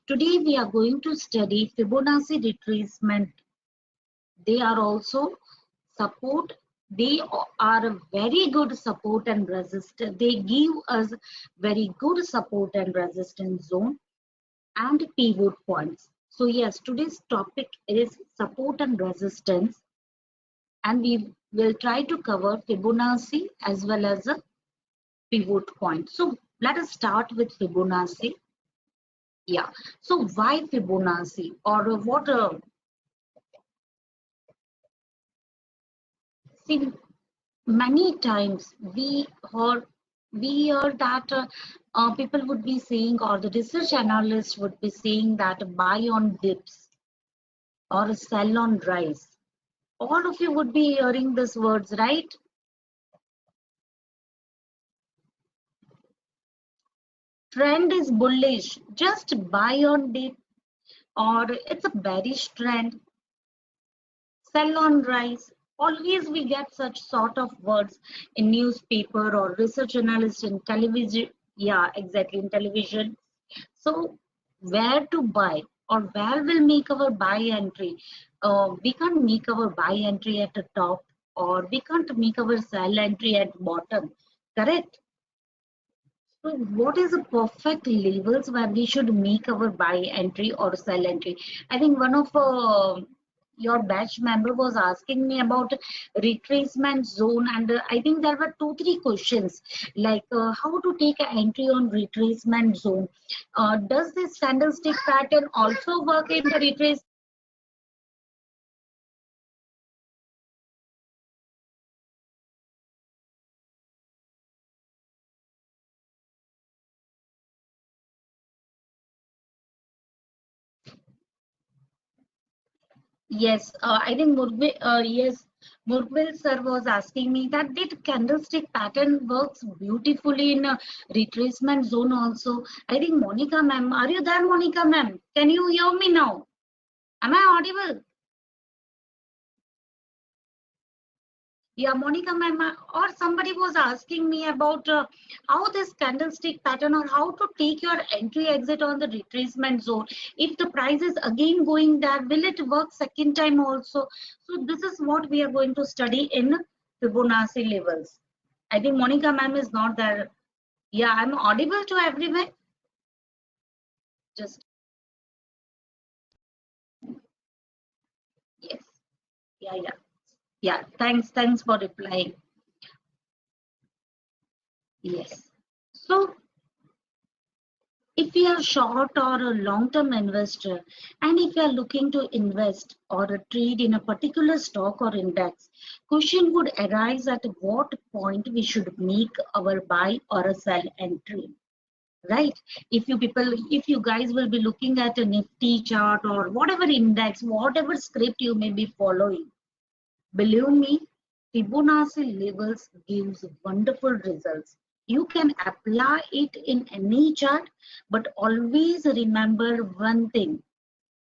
Today we are going to study Fibonacci retracement. They are also support. They are a very good support and resistance. They give us very good support and resistance zone and pivot points. So yes, today's topic is support and resistance, and we will try to cover Fibonacci as well as a pivot point. So let us start with Fibonacci. Yeah. So why Fibonacci, or what? See, many times we heard that people would be saying, or the research analysts would be saying, that buy on dips or sell on rise. All of you would be hearing these words, right? Trend is bullish, just buy on dip, or it's a bearish trend, sell on rise. Always we get such sort of words in newspaper or research analyst in television. Yeah, exactly, in television. So where to buy, or where will make our buy entry? We can't make our buy entry at the top, or we can't make our sell entry at bottom, correct? So what is the perfect levels where we should make our buy entry or sell entry? I think one of your batch member was asking me about retracement zone, and I think there were 2-3 questions like how to take an entry on retracement zone. Does this candlestick pattern also work in the retrace? Yes, I think Murbil sir was asking me that did candlestick pattern works beautifully in a retracement zone also. I think Monica ma'am, are you there, Monica ma'am? Can you hear me now? Am I audible? Yeah, Monica ma'am, or somebody was asking me about how this candlestick pattern, or how to take your entry exit on the retracement zone. If the price is again going there, will it work second time also? So this is what we are going to study in Fibonacci levels. I think Monica ma'am is not there. Yeah, I'm audible to everyone. Just yes. Yeah, yeah, yeah. Thanks for replying. Yes. So if you are short or a long-term investor, and if you are looking to invest or trade in a particular stock or index, question would arise at what point we should make our buy or a sell entry, right? If you guys will be looking at a Nifty chart or whatever index, whatever script you may be following, believe me, Fibonacci levels gives wonderful results. You can apply it in any chart, but always remember one thing: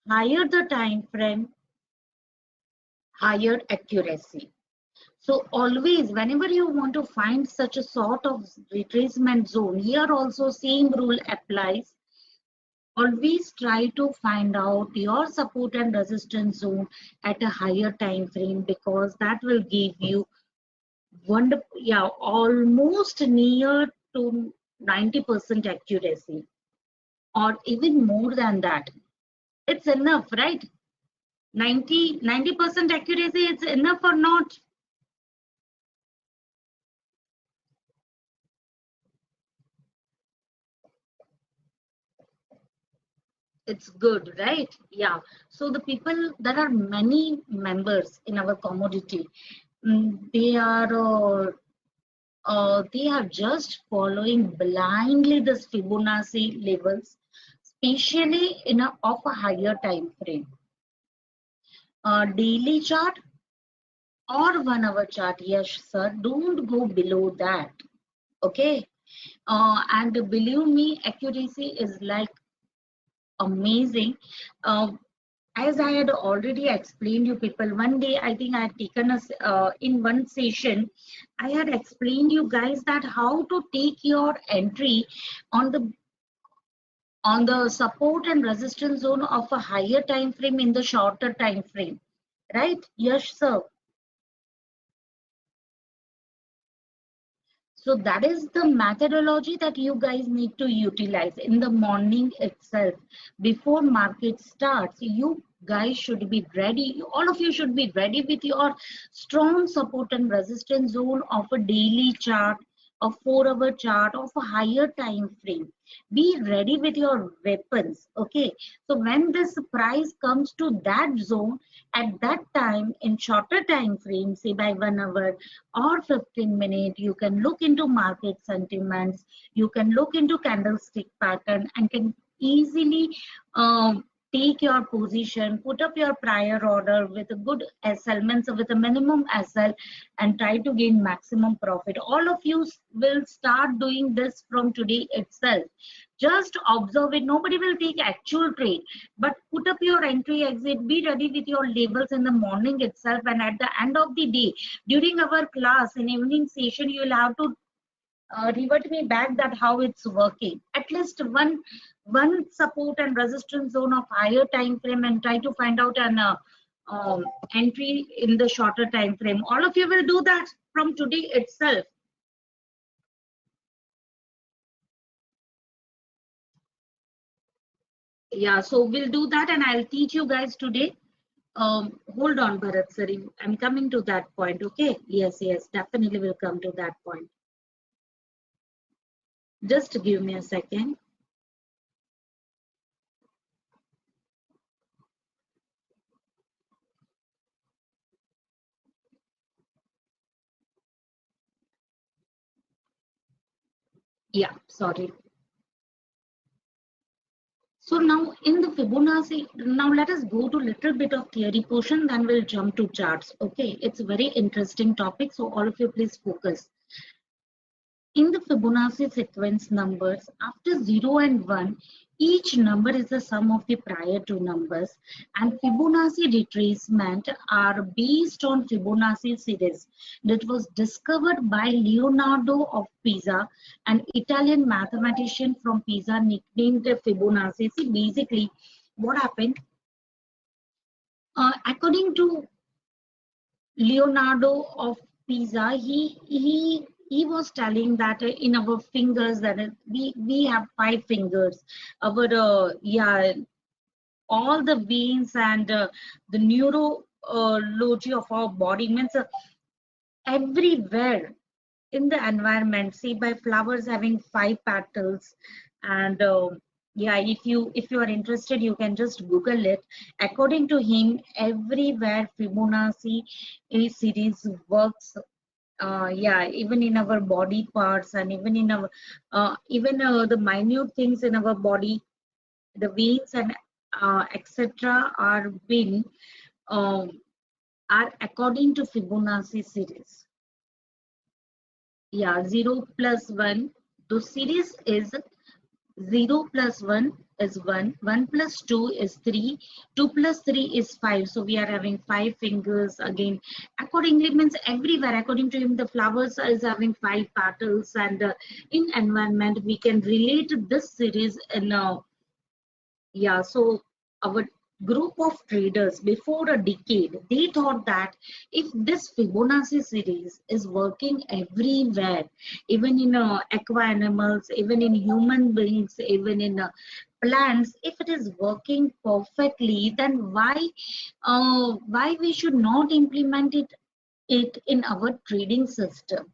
higher the time frame, higher accuracy. So always, whenever you want to find such a sort of retracement zone, here also same rule applies. Always try to find out your support and resistance zone at a higher time frame, because that will give you wonderful, yeah, almost near to 90% accuracy, or even more than that. It's enough, right? 90% accuracy, it's enough or not? It's good, right? Yeah. So the people, there are many members in our commodity. They are just following blindly this Fibonacci levels, especially in of a higher time frame. Daily chart or 1 hour chart, yes sir, don't go below that. Okay. And believe me, accuracy is like amazing. As I had already explained you people, one day I think I had taken us in one session, I had explained you guys that how to take your entry on the on the support and resistance zone of a higher time frame in the shorter time frame, right? Yes, sir. So that is the methodology that you guys need to utilize in the morning itself. Before market starts, you guys should be ready. All of you should be ready with your strong support and resistance zone of a daily chart, a 4-hour chart of a higher time frame. Be ready with your weapons. Okay. So when this price comes to that zone, at that time in shorter time frame, say by 1 hour or 15 minutes, you can look into market sentiments, you can look into candlestick pattern and can easily take your position, put up your prior order with a good SL, means with a minimum SL, and try to gain maximum profit. All of you will start doing this from today itself. Just observe it. Nobody will take actual trade, but put up your entry exit. Be ready with your labels in the morning itself, and at the end of the day, during our class in evening session, you will have to revert me back that how it's working. At least one support and resistance zone of higher time frame, and try to find out an entry in the shorter time frame. All of you will do that from today itself. Yeah, so we'll do that, and I'll teach you guys today. Hold on, Bharat sir. I'm coming to that point. Okay. Yes, yes, definitely will come to that point. Just give me a second. Yeah, sorry. So now in the Fibonacci, now let us go to little bit of theory portion, then we'll jump to charts. Okay, it's a very interesting topic, so all of you please focus. In the Fibonacci sequence numbers, after 0 and 1, each number is the sum of the prior two numbers, and Fibonacci retracement are based on Fibonacci series that was discovered by Leonardo of Pisa, an Italian mathematician from Pisa nicknamed Fibonacci. See, basically, what happened? According to Leonardo of Pisa, he was telling that in our fingers that we have 5 fingers. Our yeah, all the veins and the neurology of our body means everywhere in the environment. See, by flowers having 5 petals, and yeah, if you are interested, you can just Google it. According to him, everywhere Fibonacci series works. Yeah, even in our body parts, and even in our even the minute things in our body, the veins and etc. are being um, are according to Fibonacci series. Yeah, 0 plus 1. The series is 0 plus 1 is 1, 1 plus 2 is 3, 2 plus 3 is 5. So we are having 5 fingers again. Accordingly, means everywhere, according to him, the flowers is having 5 petals, and in environment, we can relate this series in yeah, so our group of traders before a decade, they thought that if this Fibonacci series is working everywhere, even in aqua animals, even in human beings, even in plants, if it is working perfectly, then why we should not implement it in our trading system?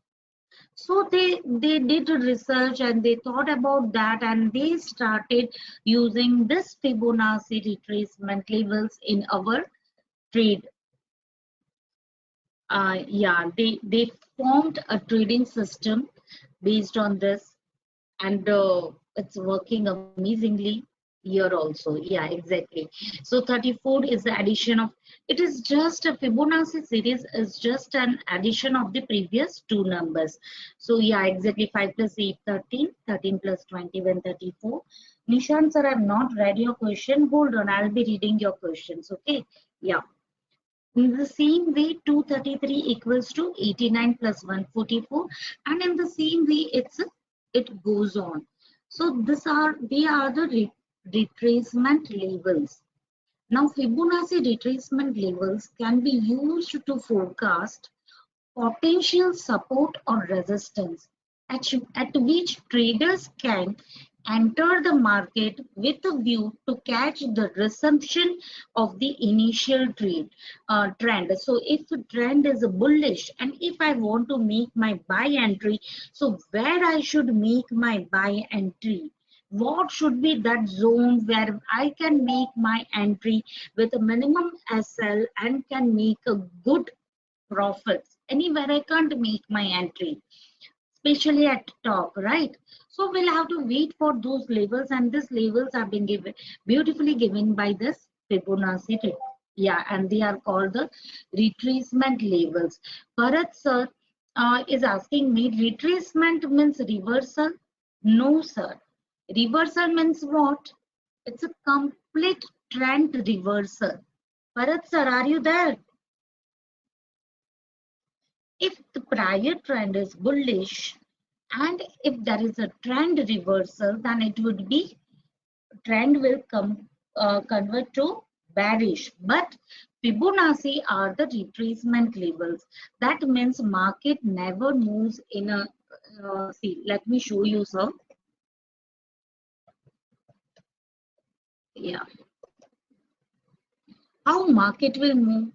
So they did research and they thought about that, and they started using this Fibonacci retracement levels in our trade. Yeah, they formed a trading system based on this, and it's working amazingly here also. Yeah, exactly. So 34 is the addition of, it is just a Fibonacci series is just an addition of the previous two numbers. So yeah, exactly, 5 plus 8 13, 13 plus 21 34. Nishant sir, I've not read your question. Hold on, I'll be reading your questions. Okay, yeah. In the same way, 233 equals to 89 plus 144, and in the same way, it goes on. So they are the retracement levels. Now Fibonacci retracement levels can be used to forecast potential support or resistance at which traders can enter the market with a view to catch the resumption of the initial trend. So if the trend is bullish and if I want to make my buy entry, so where I should make my buy entry? What should be that zone where I can make my entry with a minimum SL and can make a good profits? Anywhere I can't make my entry, especially at top, right? So we'll have to wait for those levels, and these levels have been given beautifully given by this Fibonacci. Yeah, and they are called the retracement levels. Bharat sir is asking me, retracement means reversal? No, sir. Reversal means what? It's a complete trend reversal. Bharat sir, are you there? If the prior trend is bullish and if there is a trend reversal, then it would be trend will convert to bearish. But Fibonacci are the retracement levels. That means market never moves in a see. Let me show you some. Yeah, how market will move.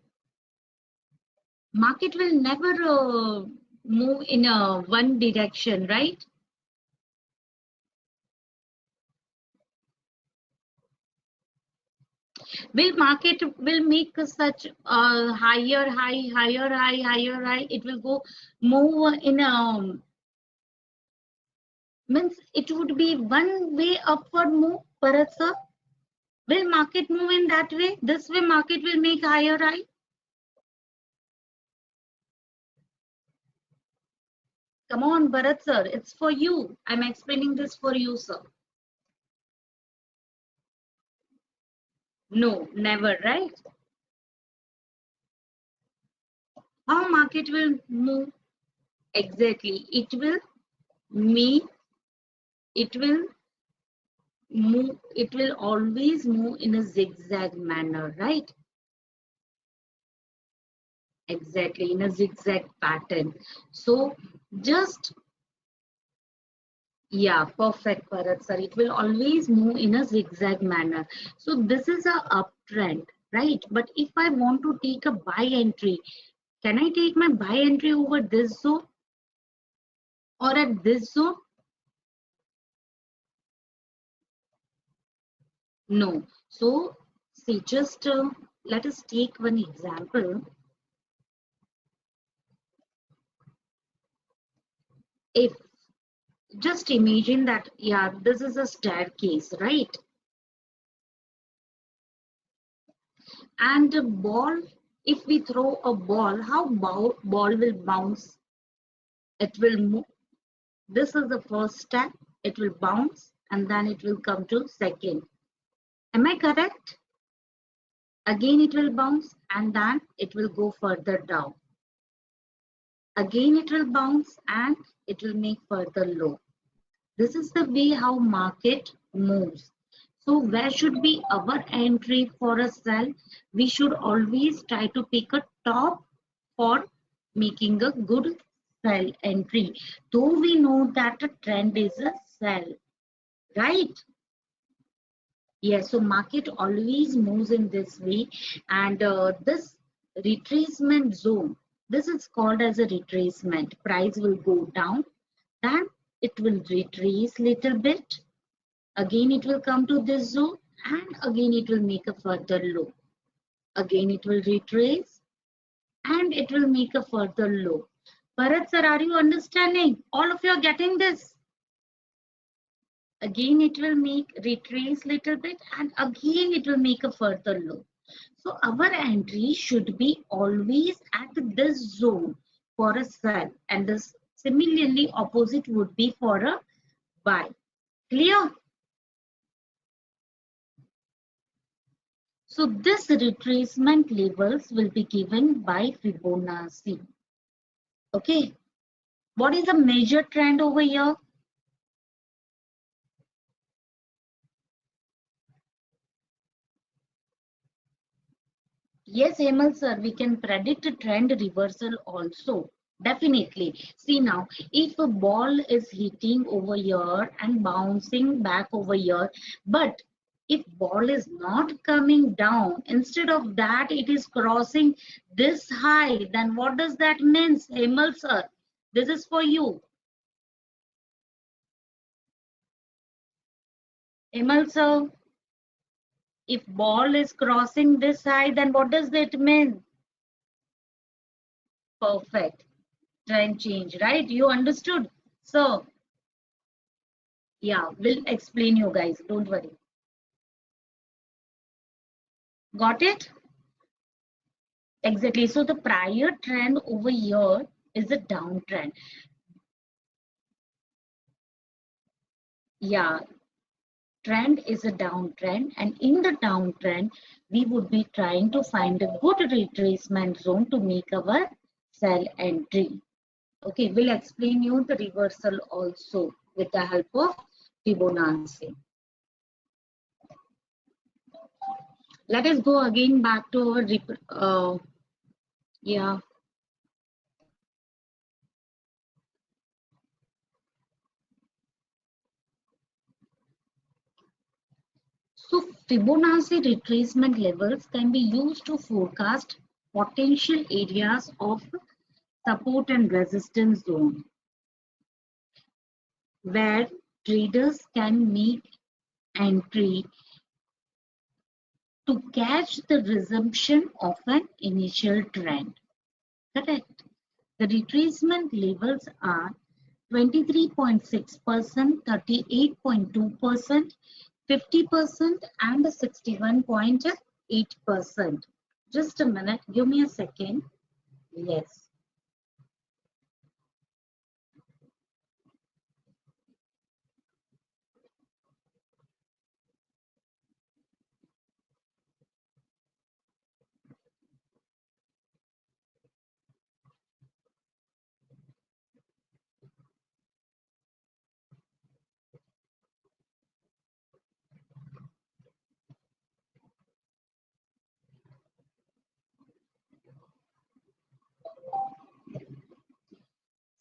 Market will never move in a one direction, right? Will market will make such higher high, higher high, higher high? It will go move in means it would be one way upward move, Bharat sir. Will market move in that way? This way market will make higher high. Come on, Bharat sir, it's for you. I'm explaining this for you, sir. No, never, right? How market will move? Exactly. Me, it will it will always move in a zigzag manner, right? Exactly, in a zigzag pattern. So just, yeah, perfect, Bharat sir. It will always move in a zigzag manner. So this is a uptrend, right? But if I want to take a buy entry, can I take my buy entry over this zone or at this zone? No. So see, just let us take one example. If just imagine that, yeah, this is a staircase, right? And a ball, if we throw a ball, how ball will bounce? It will move. This is the first step. It will bounce and then it will come to second. Am I correct? Again it will bounce and then it will go further down. Again it will bounce and it will make further low. This is the way how market moves. So where should be our entry for a sell? We should always try to pick a top for making a good sell entry. Though we know that a trend is a sell, right? Yes, so market always moves in this way, and this retracement zone, this is called as a retracement. Price will go down, then it will retrace little bit. Again, it will come to this zone, and again it will make a further low. Again, it will retrace, and it will make a further low. Bharat sir, are you understanding? All of you are getting this? Again it will make retrace little bit and again it will make a further low. So our entry should be always at this zone for a sell, and this similarly opposite would be for a buy. Clear? So this retracement levels will be given by Fibonacci. Okay, what is the major trend over here? Yes, Hemal sir, we can predict a trend reversal also. Definitely. See now, if a ball is hitting over here and bouncing back over here, but if ball is not coming down, instead of that, it is crossing this high, then what does that mean, Hemal sir? This is for you. Hemal sir, if ball is crossing this high, then what does that mean? Perfect. Trend change, right? You understood? So, yeah, we'll explain you guys. Don't worry. Got it? Exactly. So the prior trend over here is a downtrend. Yeah, trend is a downtrend, and in the downtrend, we would be trying to find a good retracement zone to make our sell entry. Okay, we'll explain you the reversal also with the help of Fibonacci. Let us go again back to our yeah. So Fibonacci retracement levels can be used to forecast potential areas of support and resistance zone where traders can make entry to catch the resumption of an initial trend. Correct. The retracement levels are 23.6%, 38.2%, 50%, and 61.8%. Just a minute, give me a second. Yes.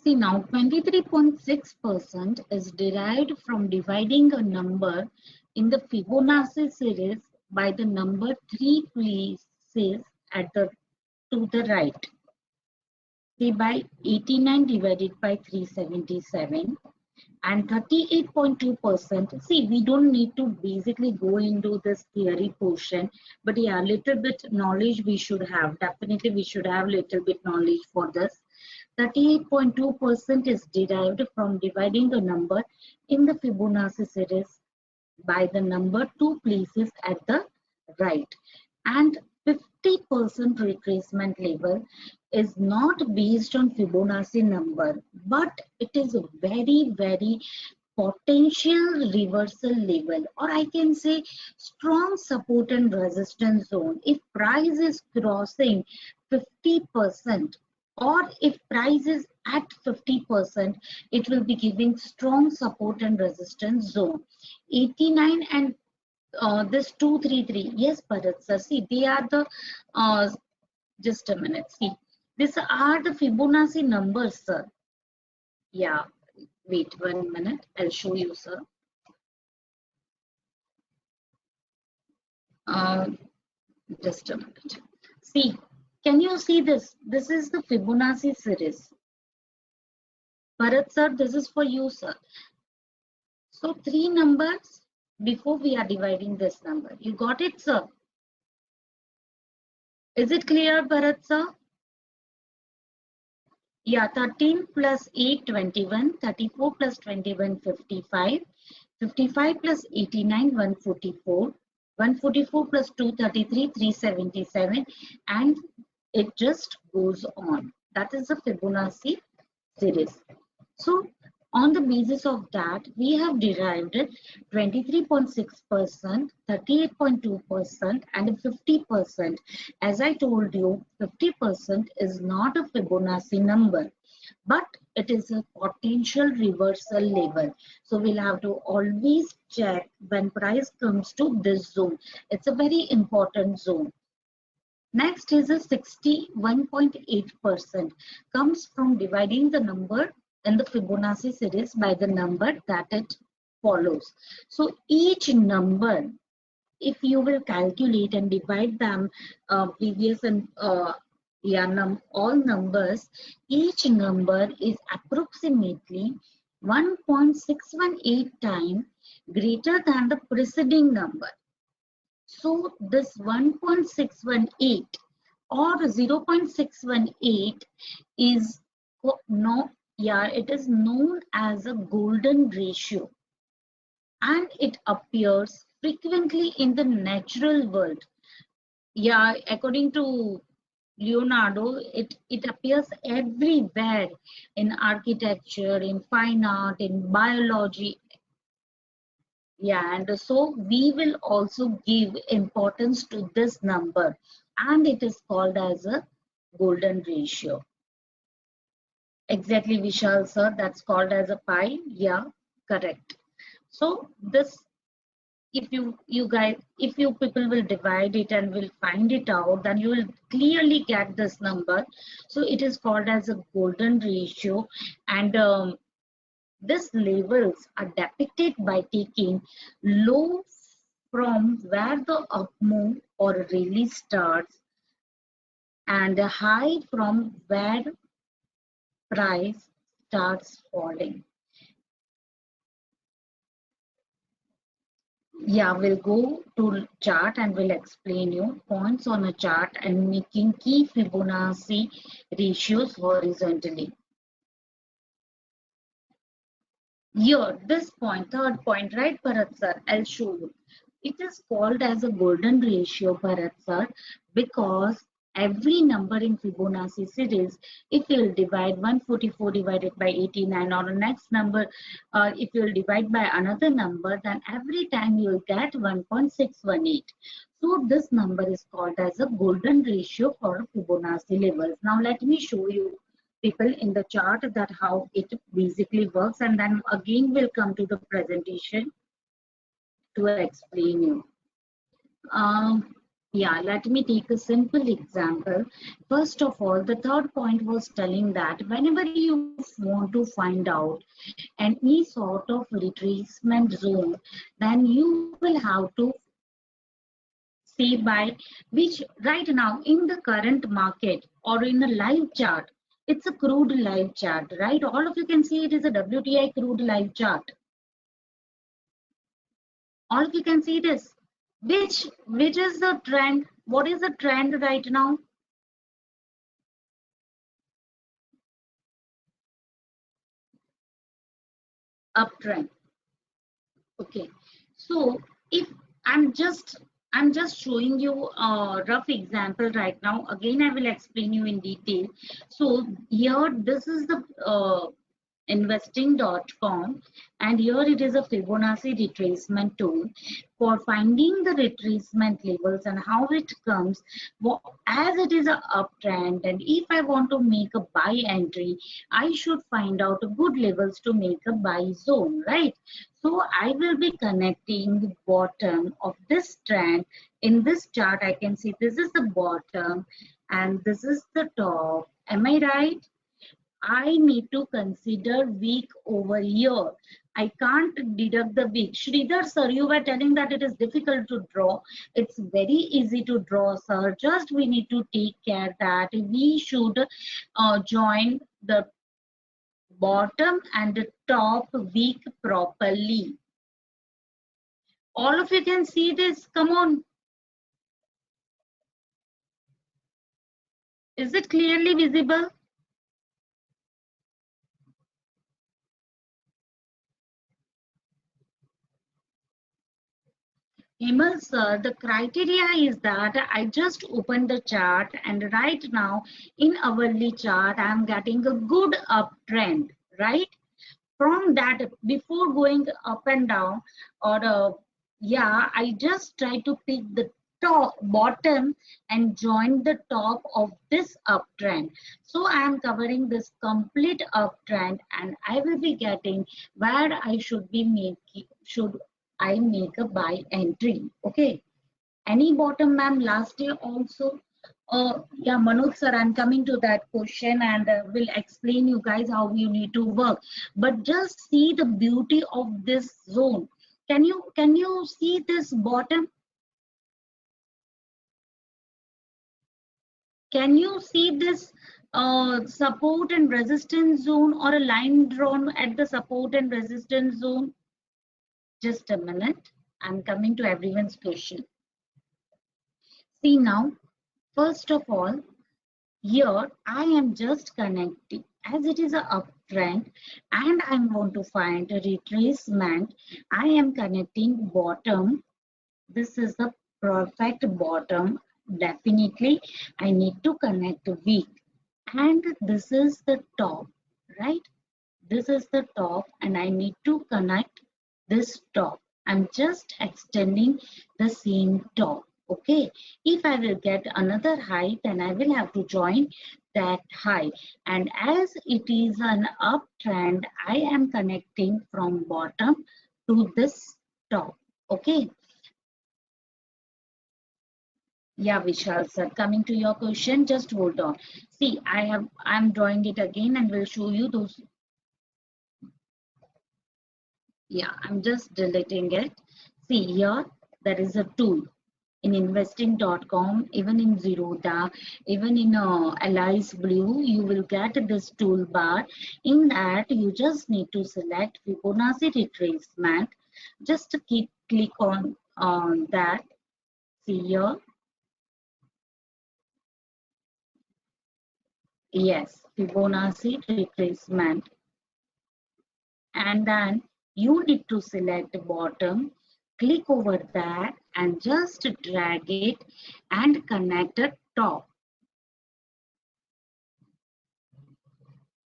See now, 23.6% is derived from dividing a number in the Fibonacci series by the number 3 places at the to the right. See, by 89 divided by 377 and 38.2%. See, we don't need to basically go into this theory portion, but yeah, little bit knowledge we should have. Definitely we should have little bit knowledge for this. 38.2% is derived from dividing the number in the Fibonacci series by the number 2 places at the right, and 50% retracement level is not based on Fibonacci number, but it is a very potential reversal level, or I can say strong support and resistance zone. If price is crossing 50%, or if price is at 50%, it will be giving strong support and resistance zone. 89 and this 233. Yes, Bharat sir. See, they are the just a minute. See, these are the Fibonacci numbers, sir. Yeah, wait 1 minute. I'll show you, sir. Uh, just a minute. See, can you see this? This is the Fibonacci series. Bharat sir, this is for you, sir. So three numbers before we are dividing this number. You got it, sir? Is it clear, Bharat sir? Yeah, 13 plus 8, 21, 34 plus 21, 55, 55 plus 89, 144, 144 plus 233, 377, and it just goes on. That is the Fibonacci series. So on the basis of that, we have derived 23.6%, 38.2%, and 50%. As I told you, 50% is not a Fibonacci number, but it is a potential reversal level. So we'll have to always check when price comes to this zone. It's a very important zone. Next is a 61.8% comes from dividing the number in the Fibonacci series by the number that it follows. So each number, if you will calculate and divide them previous and all numbers, each number is approximately 1.618 times greater than the preceding number. So this 1.618 or 0.618 is it is known as a golden ratio, and it appears frequently in the natural world. Yeah, according to Leonardo, it appears everywhere in architecture, in fine art, in biology. Yeah, and so we will also give importance to this number, and it is called as a golden ratio. Exactly, Vishal sir, that's called as a pi. Yeah, correct. So this, if you people will divide it and will find it out, then you will clearly get this number. So it is called as a golden ratio, and these levels are depicted by taking low from where the up move or rally starts, and high from where price starts falling. Yeah, we'll go to chart and we'll explain you points on a chart and making key Fibonacci ratios horizontally. Here, this point, third point, right, Bharat sir? I'll show you. It is called as a golden ratio, Bharat sir, because every number in Fibonacci series, if you'll divide 144 divided by 89, or the next number, if you'll divide by another number, then every time you'll get 1.618. So this number is called as a golden ratio for Fibonacci levels. Now let me show you people in the chart that how it basically works, and then again we'll come to the presentation to explain you. Yeah, let me take a simple example. First of all, the third point was telling that whenever you want to find out any sort of retracement zone, then you will have to say by which right now in the current market or in a live chart, it's a crude live chart, right? All of you can see it is a WTI crude live chart. All of you can see this. Which is the trend? What is the trend right now? Uptrend. Okay. So if I'm just showing you a rough example right now. Again, I will explain you in detail. So here, this is the investing.com, and here it is a Fibonacci retracement tool for finding the retracement levels and how it comes. As it is a uptrend, and if I want to make a buy entry, I should find out good levels to make a buy zone, right? So I will be connecting the bottom of this trend. In this chart, I can see this is the bottom and this is the top. Am I right? I need to consider week over year. I can't deduct the week. Sridhar sir, you were telling that it is difficult to draw. It's very easy to draw, sir. Just we need to take care that we should join the bottom and the top week properly. All of you can see this. Come on. Is it clearly visible? Himal sir, the criteria is that I just opened the chart, and right now in hourly chart I am getting a good uptrend, right? From that, before going up and down, or yeah, I just try to pick the top bottom and join the top of this uptrend. So I am covering this complete uptrend, and I will be getting where I should be making, should I make a buy entry. Okay, any bottom, ma'am, last year also, Yeah, Manoj sir, I'm coming to that question and will explain you guys how you need to work. But just see the beauty of this zone. Can you see this bottom? Can you see this support and resistance zone or a line drawn at the support and resistance zone? Just a minute. I'm coming to everyone's question. See now, first of all, here I am just connecting as it is a uptrend and I want to find a retracement. I am connecting bottom. This is the perfect bottom. Definitely I need to connect weak, and this is the top, right? This is the top and I need to connect this top. I'm just extending the same top. Okay, if I will get another high, then I will have to join that high. And as it is an uptrend, I am connecting from bottom to this top. Okay. Yeah, Vishal sir, coming to your question, just hold on. See, I'm drawing it again and will show you those. Yeah, I'm just deleting it. See here, there is a tool in investing.com, even in Zerodha, even in Allies Blue, you will get this toolbar. In that, you just need to select Fibonacci retracement. Just click on that. See here. Yes, Fibonacci retracement. And then you need to select the bottom, click over that and just drag it and connect the top.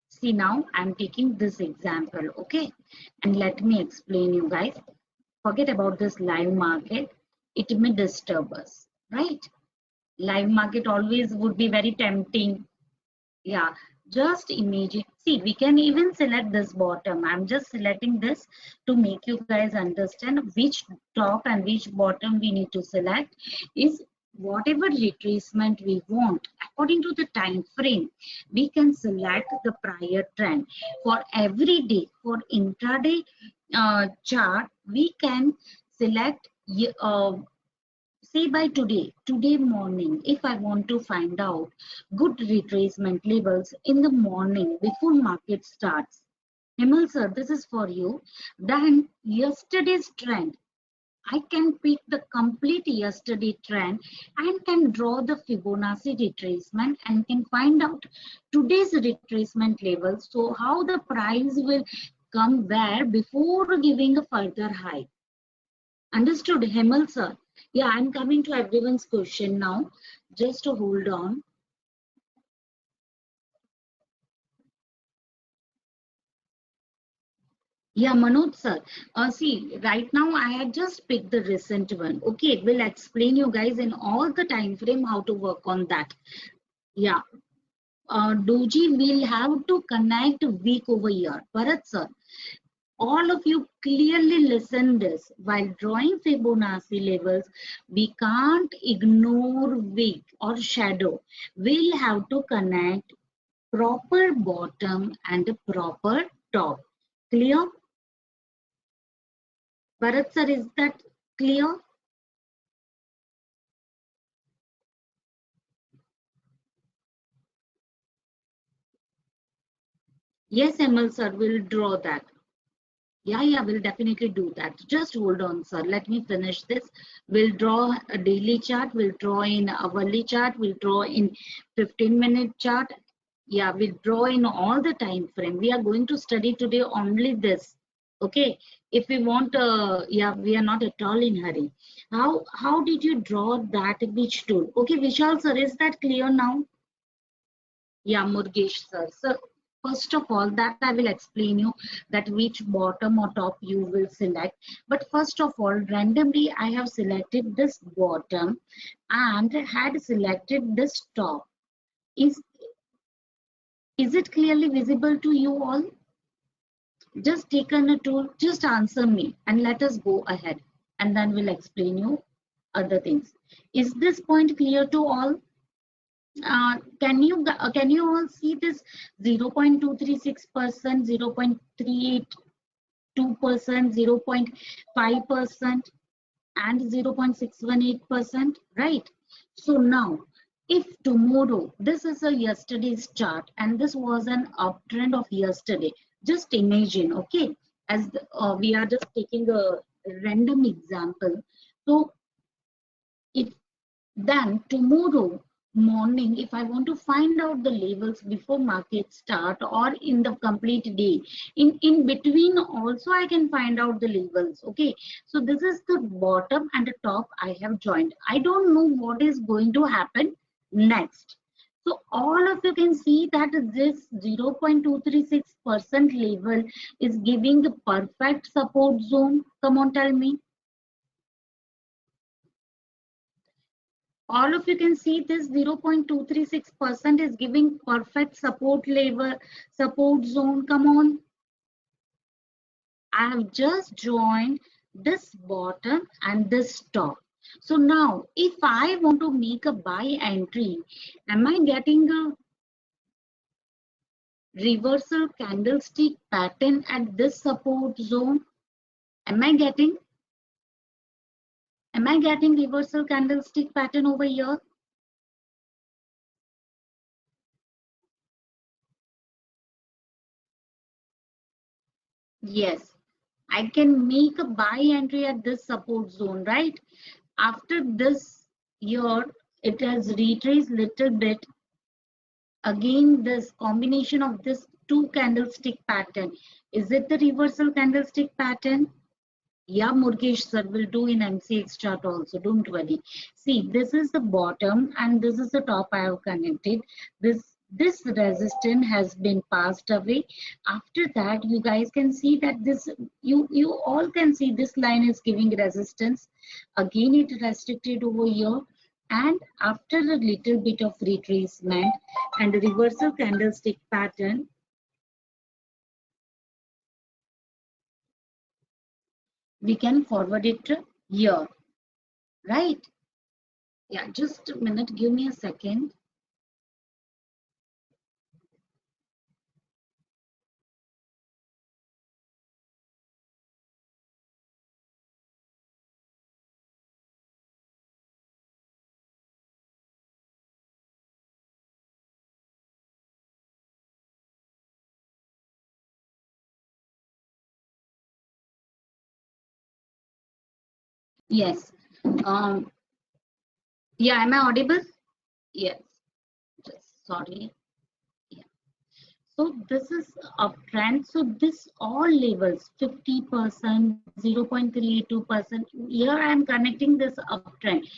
See now I'm taking this example, okay, and let me explain you guys. Forget about this live market, it may disturb us, right? Live market always would be very tempting. Yeah, just imagine. See, we can even select this bottom. I'm just selecting this to make you guys understand which top and which bottom we need to select is whatever retracement we want. According to the time frame, we can select the prior trend. For every day, for intraday chart, we can select say by today morning, if I want to find out good retracement levels in the morning before market starts. Himal sir, this is for you. Then yesterday's trend, I can pick the complete yesterday trend and can draw the Fibonacci retracement and can find out today's retracement levels. So how the price will come where before giving a further high. Understood, Hemal sir? Yeah, I'm coming to everyone's question now. Just to hold on. Yeah, Manoj sir. See, right now I have just picked the recent one. Okay, we'll explain you guys in all the time frame how to work on that. Yeah, Doji will have to connect week over year. Bharat sir, all of you clearly listen this. While drawing Fibonacci levels, we can't ignore week or shadow. We'll have to connect proper bottom and a proper top. Clear? Bharat sir, is that clear? Yes, ML sir, we'll draw that. Yeah, we'll definitely do that. Just hold on, sir. Let me finish this. We'll draw a daily chart. We'll draw in hourly chart. We'll draw in 15-minute chart. Yeah, we'll draw in all the time frame. We are going to study today only this. Okay. If we want, yeah, we are not at all in hurry. How did you draw that which tool? Okay, Vishal sir, is that clear now? Yeah, Murgesh sir. So first of all, that I will explain you that which bottom or top you will select. But first of all, randomly I have selected this bottom and had selected this top. Is is it clearly visible to you all? Just take on a tool, just answer me and let us go ahead and then we'll explain you other things. Is this point clear to all? Can you all see this 0.236%, 0.382%, 0.5%, and 0.618%, right? So now, if tomorrow, this is a yesterday's chart and this was an uptrend of yesterday, just imagine, okay, as we are just taking a random example. So if then tomorrow morning, if I want to find out the levels before market start or in the complete day, in between also I can find out the levels. Okay, so this is the bottom and the top I have joined. I don't know what is going to happen next. So all of you can see that this 0.236% level is giving the perfect support zone. Come on, tell me. All of you can see this 0.236% is giving perfect support level, support zone. Come on. I have just joined this bottom and this top. So now if I want to make a buy entry, am I getting a reversal candlestick pattern at this support zone? Am I getting reversal candlestick pattern over here? Yes, I can make a buy entry at this support zone, right? After this year, it has retraced little bit. Again, this combination of this two candlestick pattern. Is it the reversal candlestick pattern? Yeah, Murkesh sir will do in MCX chart also, don't worry. See, this is the bottom and this is the top I have connected. This resistance has been passed away. After that, you guys can see that this, you all can see this line is giving resistance. Again, it restricted over here. And after a little bit of retracement and reversal candlestick pattern, we can forward it to here, right? Yeah, just a minute, give me a second. Yes. Um, yeah, am I audible? Yes. Just sorry. Yeah. So this is a trend. So this all levels 50%, 0.382%. Here I am connecting this uptrend.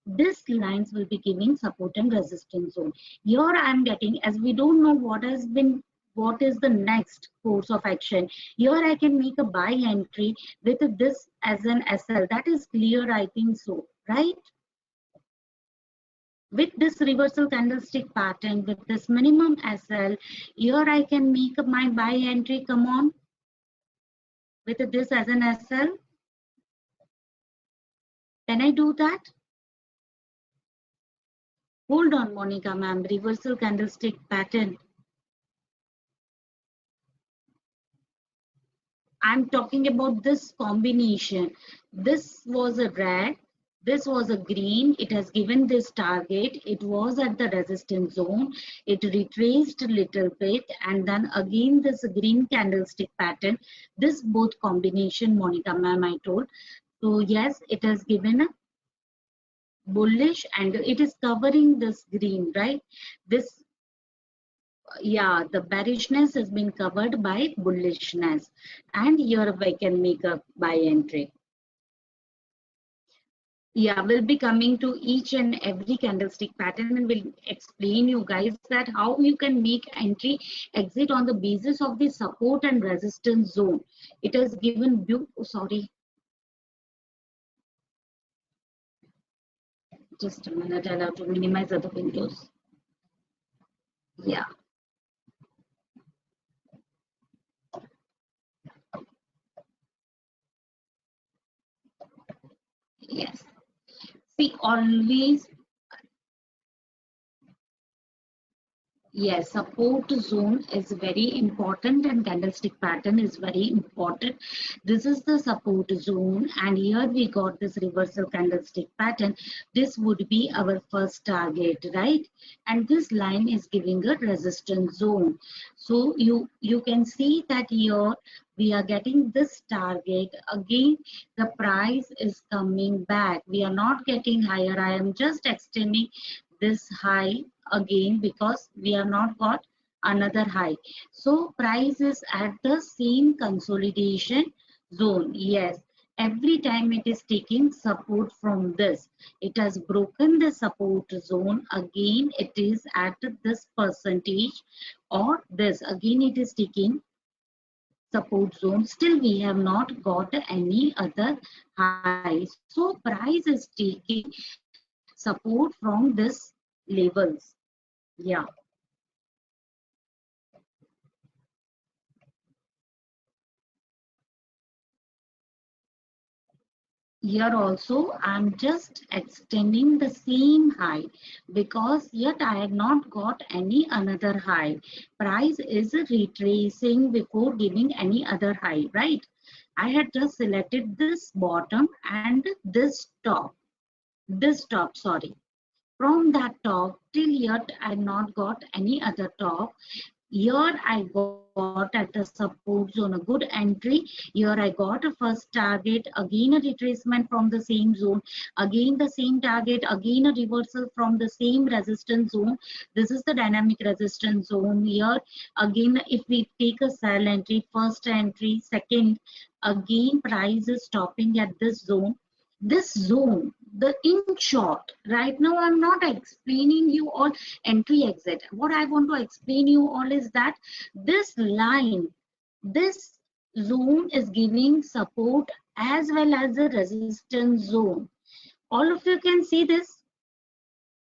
This lines will be giving support and resistance zone. Here I am getting, as we don't know what is the next course of action. Here I can make a buy entry with this as an SL. That is clear, I think so, right? With this reversal candlestick pattern, with this minimum SL, here I can make my buy entry. Come on, with this as an SL. Can I do that? Hold on, Monica ma'am. Reversal candlestick pattern. I'm talking about this combination. This was a red, this was a green. It has given this target. It was at the resistance zone. It retraced a little bit and then again this green candlestick pattern. This both combination, Monica ma'am, I told. So yes, it has given a bullish and it is covering this green, right? This, yeah, the bearishness has been covered by bullishness, and here I can make a buy entry. Yeah, we'll be coming to each and every candlestick pattern and we'll explain you guys that how you can make entry exit on the basis of the support and resistance zone. It has given you, oh, sorry, just a minute, I'll have to minimize other windows. Yeah, yes. See, always Yes, support zone is very important and candlestick pattern is very important. This is the support zone and here we got this reversal candlestick pattern. This would be our first target, right? And this line is giving a resistance zone. So you can see that here we are getting this target. Again, the price is coming back. We are not getting higher. I am just extending this high again because we have not got another high. So price is at the same consolidation zone. Yes, every time it is taking support from this. It has broken the support zone. Again, it is at this percentage or this. Again, it is taking support zone. Still, we have not got any other high. So price is taking support from this levels. Yeah. Here also I'm just extending the same high because yet I have not got any another high. Price is retracing before giving any other high, right? I had just selected this bottom and this top, sorry. From that top till yet I not got any other top. Here I got at the support zone a good entry. Here I got a first target, again a retracement from the same zone, again the same target, again a reversal from the same resistance zone. This is the dynamic resistance zone. Here again, if we take a sell entry, first entry, second, again price is stopping at this zone. The in short, right now I'm not explaining you all entry exit. What I want to explain you all is that this line, this zone is giving support as well as a resistance zone. All of you can see this.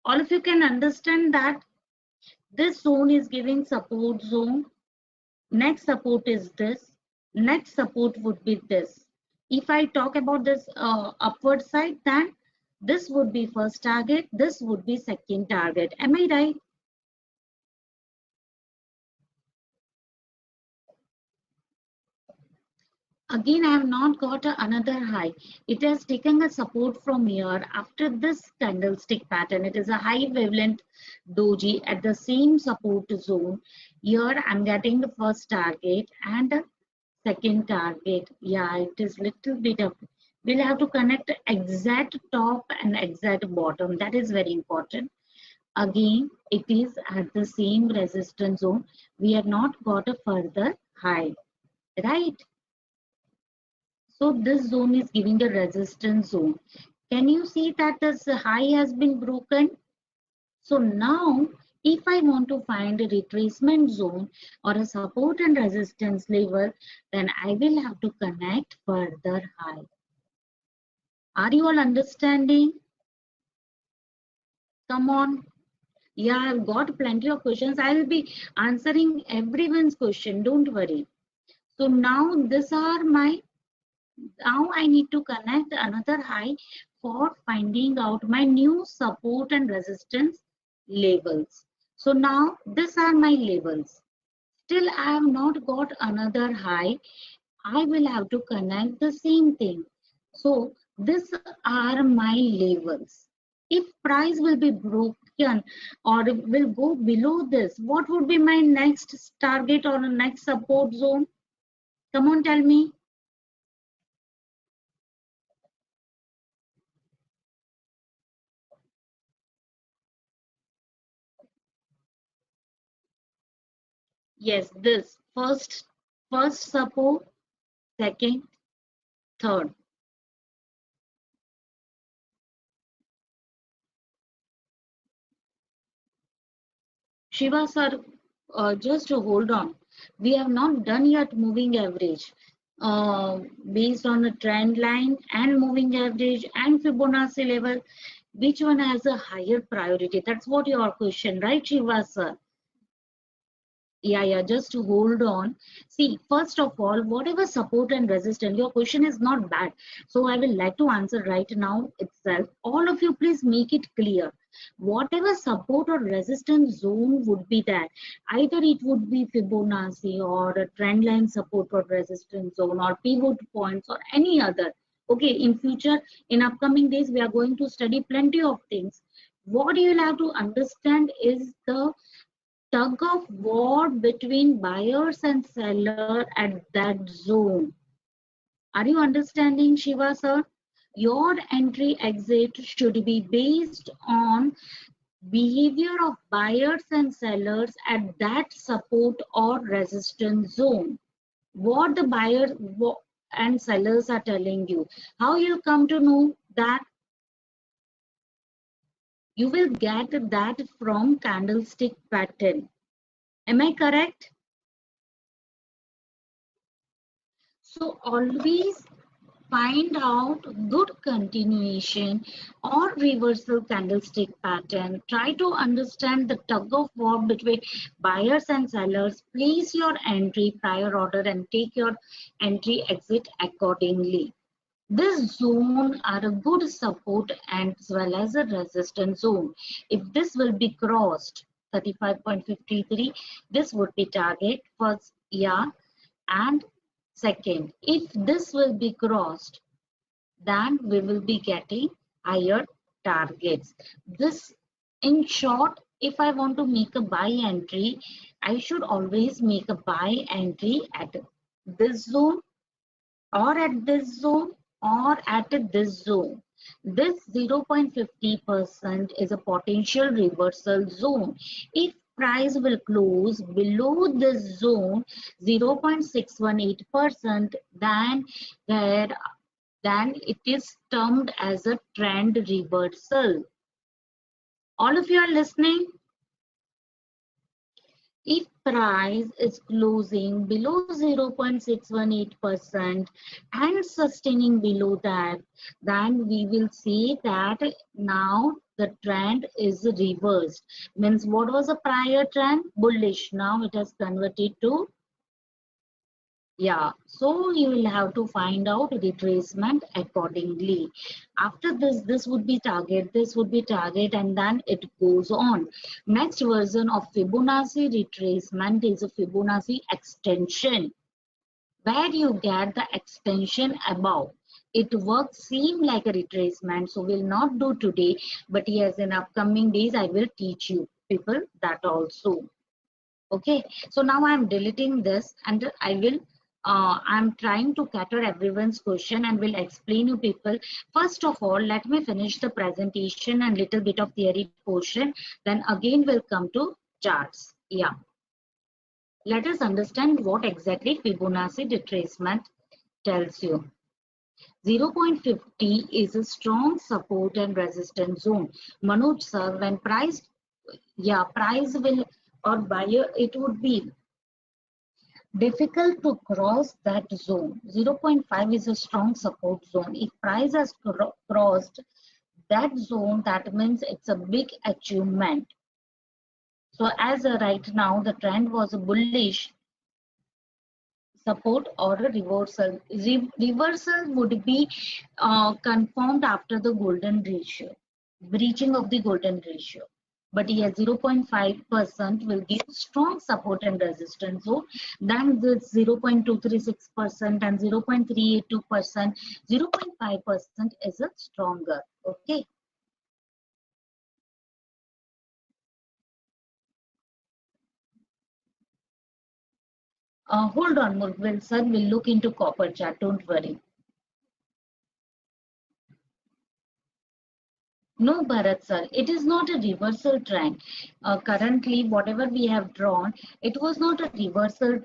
All of you can understand that this zone is giving support zone. Next support is this. Next support would be this. If I talk about this upward side, then this would be first target, this would be second target. Am I right? Again, I have not got another high. It has taken a support from here after this candlestick pattern. It is a high wavelength doji at the same support zone. Here I'm getting the first target and a second target. Yeah, it is little bit of, we'll have to connect exact top and exact bottom. That is very important. Again, it is at the same resistance zone. We have not got a further high, right? So this zone is giving the resistance zone. Can you see that this high has been broken? So now if I want to find a retracement zone or a support and resistance level, then I will have to connect further high. Are you all understanding? Come on. Yeah, I've got plenty of questions. I will be answering everyone's question. Don't worry. So now these are my, now I need to connect another high for finding out my new support and resistance labels. So now these are my labels. Still I have not got another high. I will have to connect the same thing. So these are my labels. If price will be broken or will go below this, what would be my next target or next support zone? Come on, tell me. Yes, this first support, second, third. Shiva sir, just to hold on. We have not done yet moving average. Based on a trend line and moving average and Fibonacci level, which one has a higher priority? That's what your question, right, Shiva sir? Yeah, just to hold on. See, first of all, whatever support and resistance, your question is not bad. So I will like to answer right now itself. All of you, please make it clear. Whatever support or resistance zone would be there, either it would be Fibonacci or a trend line support or resistance zone or pivot points or any other. Okay, in future, in upcoming days, we are going to study plenty of things. What you will have to understand is the tug of war between buyers and seller at that zone. Are you understanding, Shiva sir? Your entry exit should be based on behavior of buyers and sellers at that support or resistance zone. What the buyers and sellers are telling you. How you'll come to know that? You will get that from candlestick pattern. Am I correct? So always find out good continuation or reversal candlestick pattern. Try to understand the tug of war between buyers and sellers. Place your entry prior order and take your entry exit accordingly. This zone are a good support as well as a resistance zone. If this will be crossed 35.53, this would be target first, yeah, and second. If this will be crossed, then we will be getting higher targets. This, in short, if I want to make a buy entry, I should always make a buy entry at this zone or at this zone or at this zone. This 0.50% is a potential reversal zone. If price will close below this zone 0.618%, then it is termed as a trend reversal. All of you are listening? If price is closing below 0.618% and sustaining below that, then we will see that now the trend is reversed. Means what was the prior trend? Bullish. Now it has converted to, yeah, so you will have to find out retracement accordingly. After this would be target, this would be target, and then it goes on. Next version of Fibonacci retracement is a Fibonacci extension, where you get the extension above. It works seem like a retracement, so we'll not do today, but yes, in upcoming days I will teach you people that also. Okay, so now I'm deleting this and I will I'm trying to cater everyone's question and will explain you people. First of all, let me finish the presentation and little bit of theory portion. Then again we'll come to charts. Yeah. Let us understand what exactly Fibonacci retracement tells you. 0.50 is a strong support and resistance zone. Manoj sir, when price, yeah, price will or buyer, it would be difficult to cross that zone. 0.5 is a strong support zone. If price has crossed that zone, that means it's a big achievement. So as right now, the trend was a bullish support or a reversal. Reversal would be confirmed after the golden ratio, breaching of the golden ratio. But yes, 0.5% will give strong support and resistance zone. Then the 0.236% and 0.382%, 0.5% is a stronger. Okay. Hold on, Murgal sir, we'll look into copper chart. Don't worry. No, Bharat sir, it is not a reversal trend. Currently, whatever we have drawn, it was not a reversal.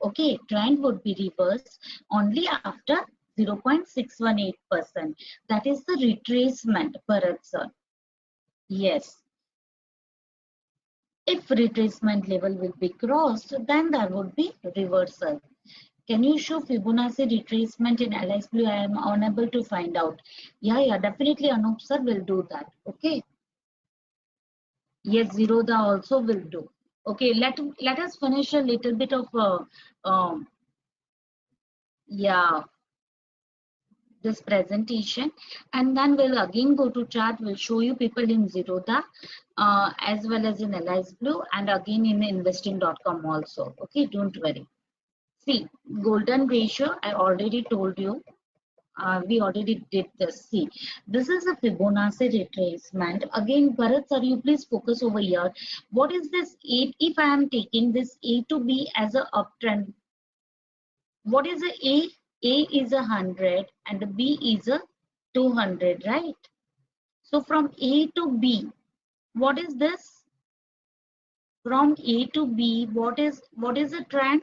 Okay, trend would be reversed only after 0.618%. That is the retracement, Bharat sir. Yes. If retracement level will be crossed, then there would be reversal. Can you show Fibonacci retracement in LS Blue? I am unable to find out. Yeah, definitely Anup sir will do that. Okay. Yes, Zerodha also will do. Okay, let us finish a little bit of yeah. this presentation, and then we'll again go to chart. We'll show you people in Zerodha as well as in Allies Blue, and again in investing.com also. Okay, don't worry. See, golden ratio, I already told you. We already did this. See, this is a Fibonacci retracement. Again, Bharat sir, you please focus over here. What is this 8? If I am taking this A to B as a uptrend, what is a A? A is 100 and the B is a 200, right? So from A to B, what is this? From A to B, what is the trend?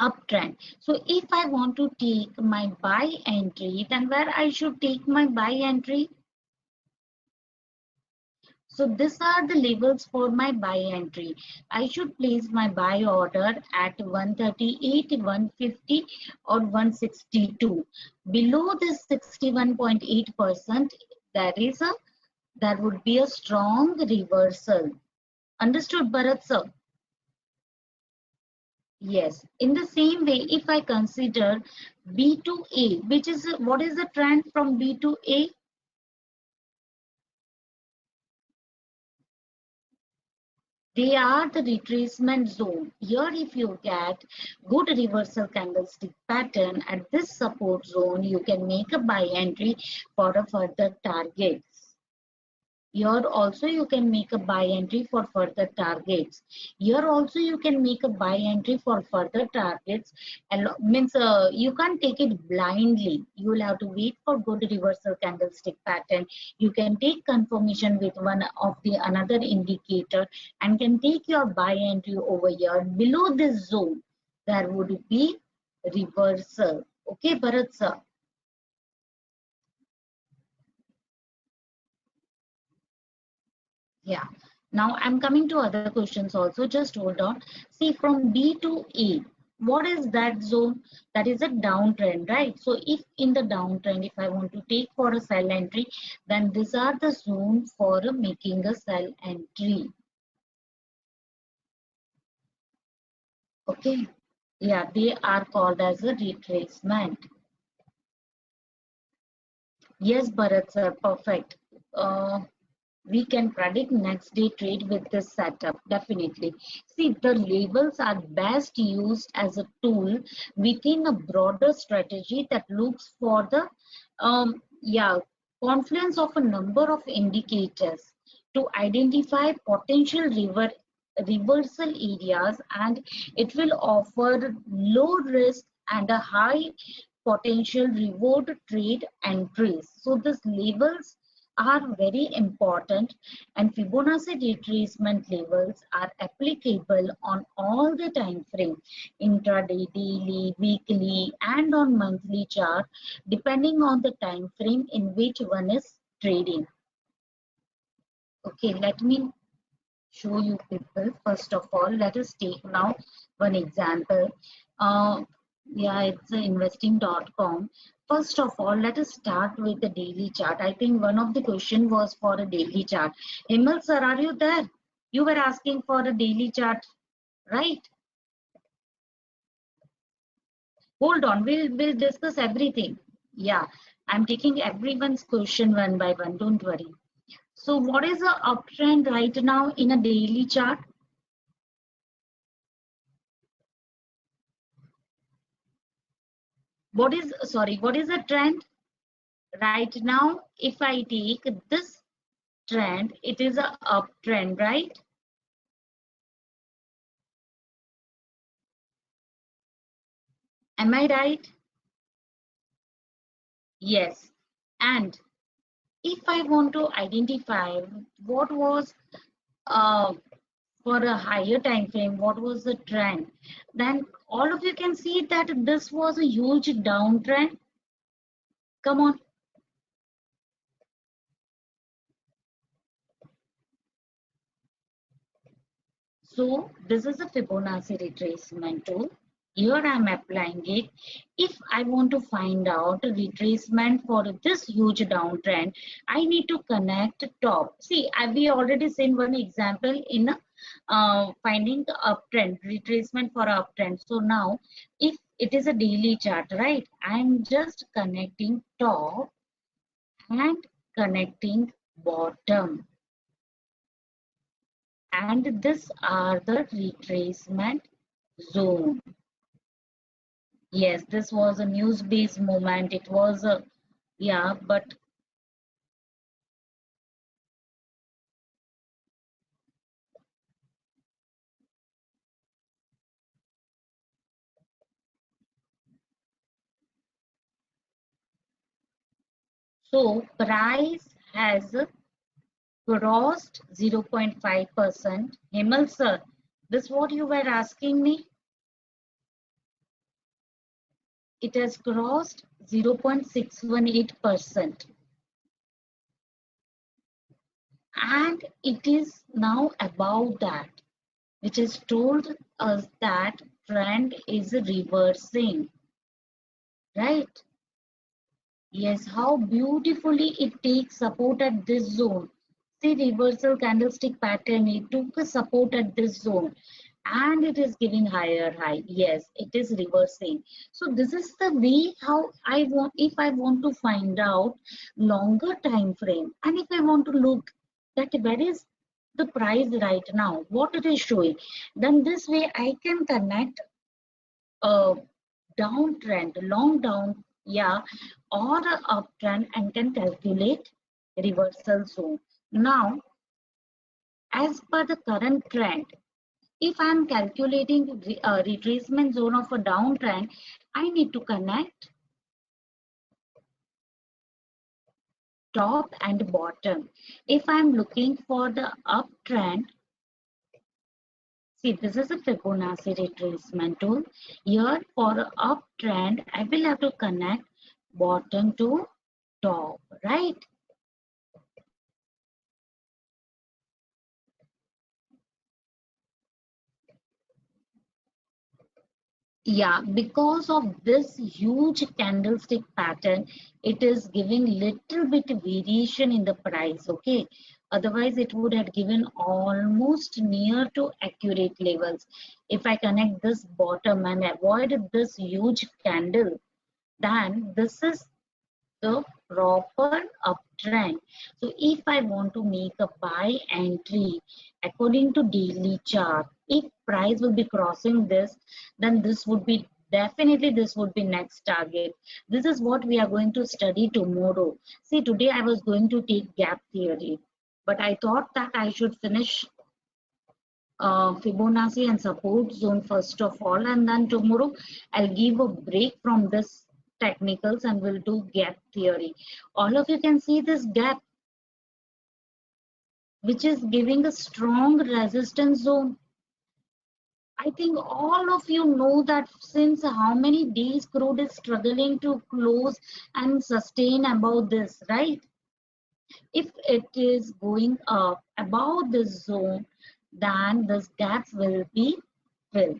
Uptrend. So if I want to take my buy entry, then where I should take my buy entry? So these are the levels for my buy entry. I should place my buy order at 138, 150 or 162. Below this 61.8%, there would be a strong reversal. Understood, Bharat sir? Yes. In the same way, if I consider B to A, which is what is the trend from B to A? They are the retracement zone. Here, if you get good reversal candlestick pattern at this support zone, you can make a buy entry for a further targets. Here also you can make a buy entry for further targets. Here also you can make a buy entry for further targets. And means you can't take it blindly. You will have to wait for good reversal candlestick pattern. You can take confirmation with one of the another indicator and can take your buy entry over here. Below this zone, there would be reversal. Okay, Bharat sir. Yeah. Now I'm coming to other questions also. Just hold on. See, from B to A, what is that zone? That is a downtrend, right? So if in the downtrend, if I want to take for a sell entry, then these are the zone for making a sell entry. Okay. Yeah, they are called as a retracement. Yes, Bharat sir, perfect. We can predict next day trade with this setup, definitely. See, the labels are best used as a tool within a broader strategy that looks for the yeah, confluence of a number of indicators to identify potential reversal areas, and it will offer low risk and a high potential reward trade entries. So these labels are very important, and Fibonacci retracement levels are applicable on all the time frame, intraday, daily, weekly, and on monthly chart, depending on the time frame in which one is trading. Okay, let me show you people. First of all, let us take now one example. Yeah, it's investing.com. First of all, let us start with the daily chart. I think one of the question was for a daily chart. Himal sir, are you there? You were asking for a daily chart, right? Hold on, we'll discuss everything. Yeah, I'm taking everyone's question one by one, don't worry. So what is the uptrend right now in a daily chart? What is the trend right now? If I take this trend, it is a uptrend, right? Am I right? Yes. And if I want to identify what was uh, for a higher time frame, what was the trend, then all of you can see that this was a huge downtrend. Come on. So this is a Fibonacci retracement tool. Here I am applying it. If I want to find out a retracement for this huge downtrend, I need to connect top. See, we already seen one example in finding the uptrend, retracement for uptrend. So now, if it is a daily chart, right? I'm just connecting top and connecting bottom, and these are the retracement zone. Yes, this was a news based movement. It was a, yeah, but so price has crossed 0.5%. Hemal sir, this what you were asking me? It has crossed 0.618%, and it is now above that, which has told us that trend is reversing, right? Yes, how beautifully it takes support at this zone. See, reversal candlestick pattern, it took a support at this zone and it is giving higher high. Yes, it is reversing. So this is the way how I want, if I want to find out longer time frame, and if I want to look that where is the price right now, what it is showing, then this way I can connect a downtrend, long down, yeah, or a uptrend, and can calculate reversal zone. Now, as per the current trend, if I am calculating a retracement zone of a downtrend, I need to connect top and bottom. If I am looking for the uptrend, see, this is a Fibonacci retracement tool. Here for a uptrend, I will have to connect bottom to top, right? Yeah, because of this huge candlestick pattern, it is giving little bit variation in the price, okay? Otherwise, it would have given almost near to accurate levels. If I connect this bottom and avoid this huge candle, then this is the proper uptrend. So if I want to make a buy entry according to daily chart, if price will be crossing this, then this would be definitely, this would be next target. This is what we are going to study tomorrow. See, today I was going to take gap theory, but I thought that I should finish Fibonacci and support zone first of all, and then tomorrow I'll give a break from this technicals and we'll do gap theory. All of you can see this gap, which is giving a strong resistance zone. I think all of you know that since how many days crude is struggling to close and sustain above this, right? If it is going up above this zone, then this gap will be filled.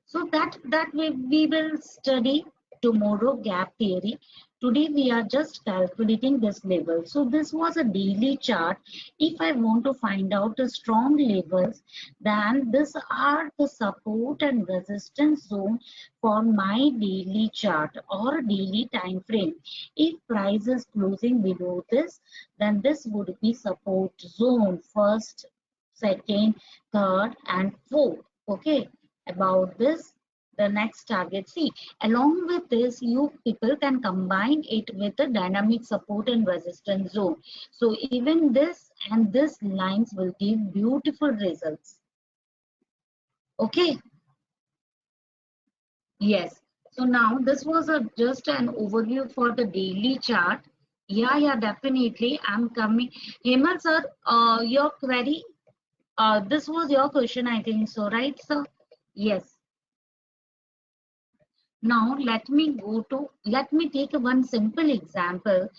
So that we will study tomorrow gap theory. Today we are just calculating this level. So this was a daily chart. If I want to find out the strong levels, then these are the support and resistance zone for my daily chart or daily time frame. If price is closing below this, then this would be support zone first, second, third, and fourth. Okay, about this, the next target. See, along with this, you people can combine it with the dynamic support and resistance zone. So even this and this lines will give beautiful results. Okay, yes. So now this was a just an overview for the daily chart. Yeah, definitely. I'm coming. Hemal sir, your query, this was your question, I think so, right, sir? Yes. Now let me take one simple example.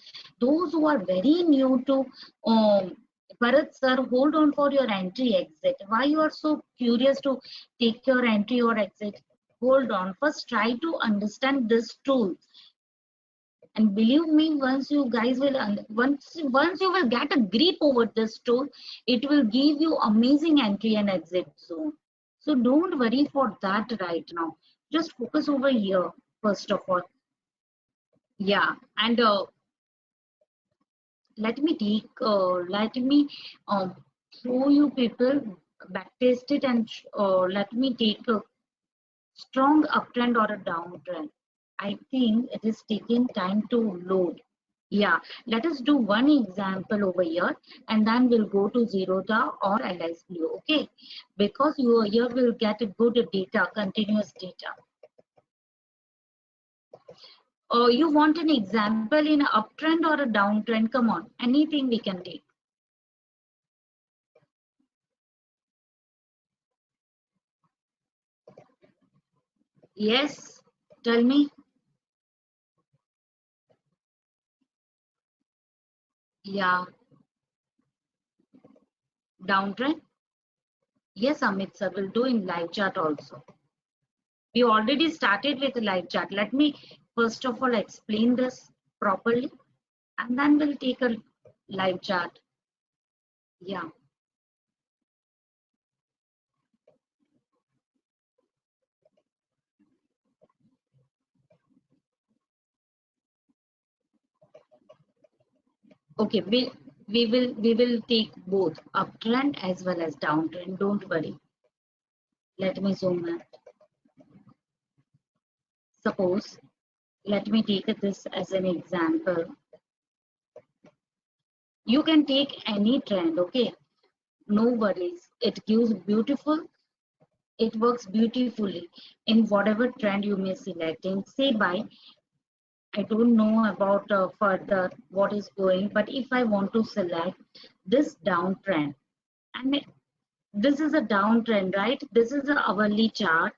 Those who are very new to Bharat sir, hold on for your entry exit. Why you are so curious to take your entry or exit? Hold on. First try to understand this tool. And believe me, once you guys will once you will get a grip over this tool, it will give you amazing entry and exit zone. So don't worry for that right now. Just focus over here, first of all. Yeah, and let me um, show you people, backtest it, and let me take a strong uptrend or a downtrend. I think it is taking time to load. Yeah, let us do one example over here and then we'll go to Zerodha or LS Blue, okay? Because you here will get a good data, continuous data. You want an example in an uptrend or a downtrend? Come on, anything we can take. Yes, tell me. Yeah, downtrend. Yes, Amit sir will do in live chat also. We already started with the live chat. Let me first of all explain this properly and then we'll take a live chat. Yeah. Okay, we will take both uptrend as well as downtrend. Don't worry. Let me zoom in. Suppose, let me take this as an example. You can take any trend, okay? No worries. It gives beautiful, it works beautifully in whatever trend you may select. And say by, I don't know about further what is going, but if I want to select this downtrend, and this is a downtrend, right? This is a hourly chart.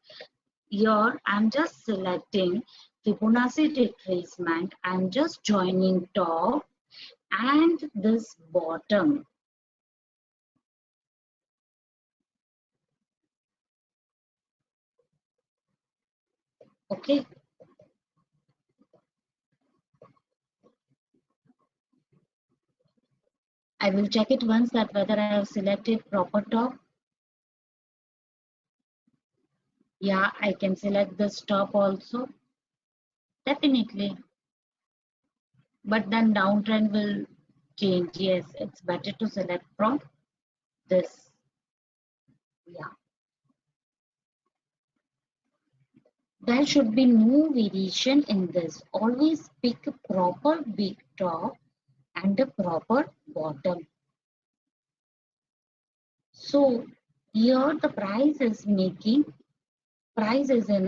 Here, I'm just selecting Fibonacci retracement. I'm just joining top and this bottom. Okay. I will check it once that whether I have selected proper top. Yeah, I can select this top also. Definitely. But then downtrend will change. Yes, it's better to select from this. Yeah. There should be no variation in this. Always pick a proper big top and a proper bottom. So here the price is in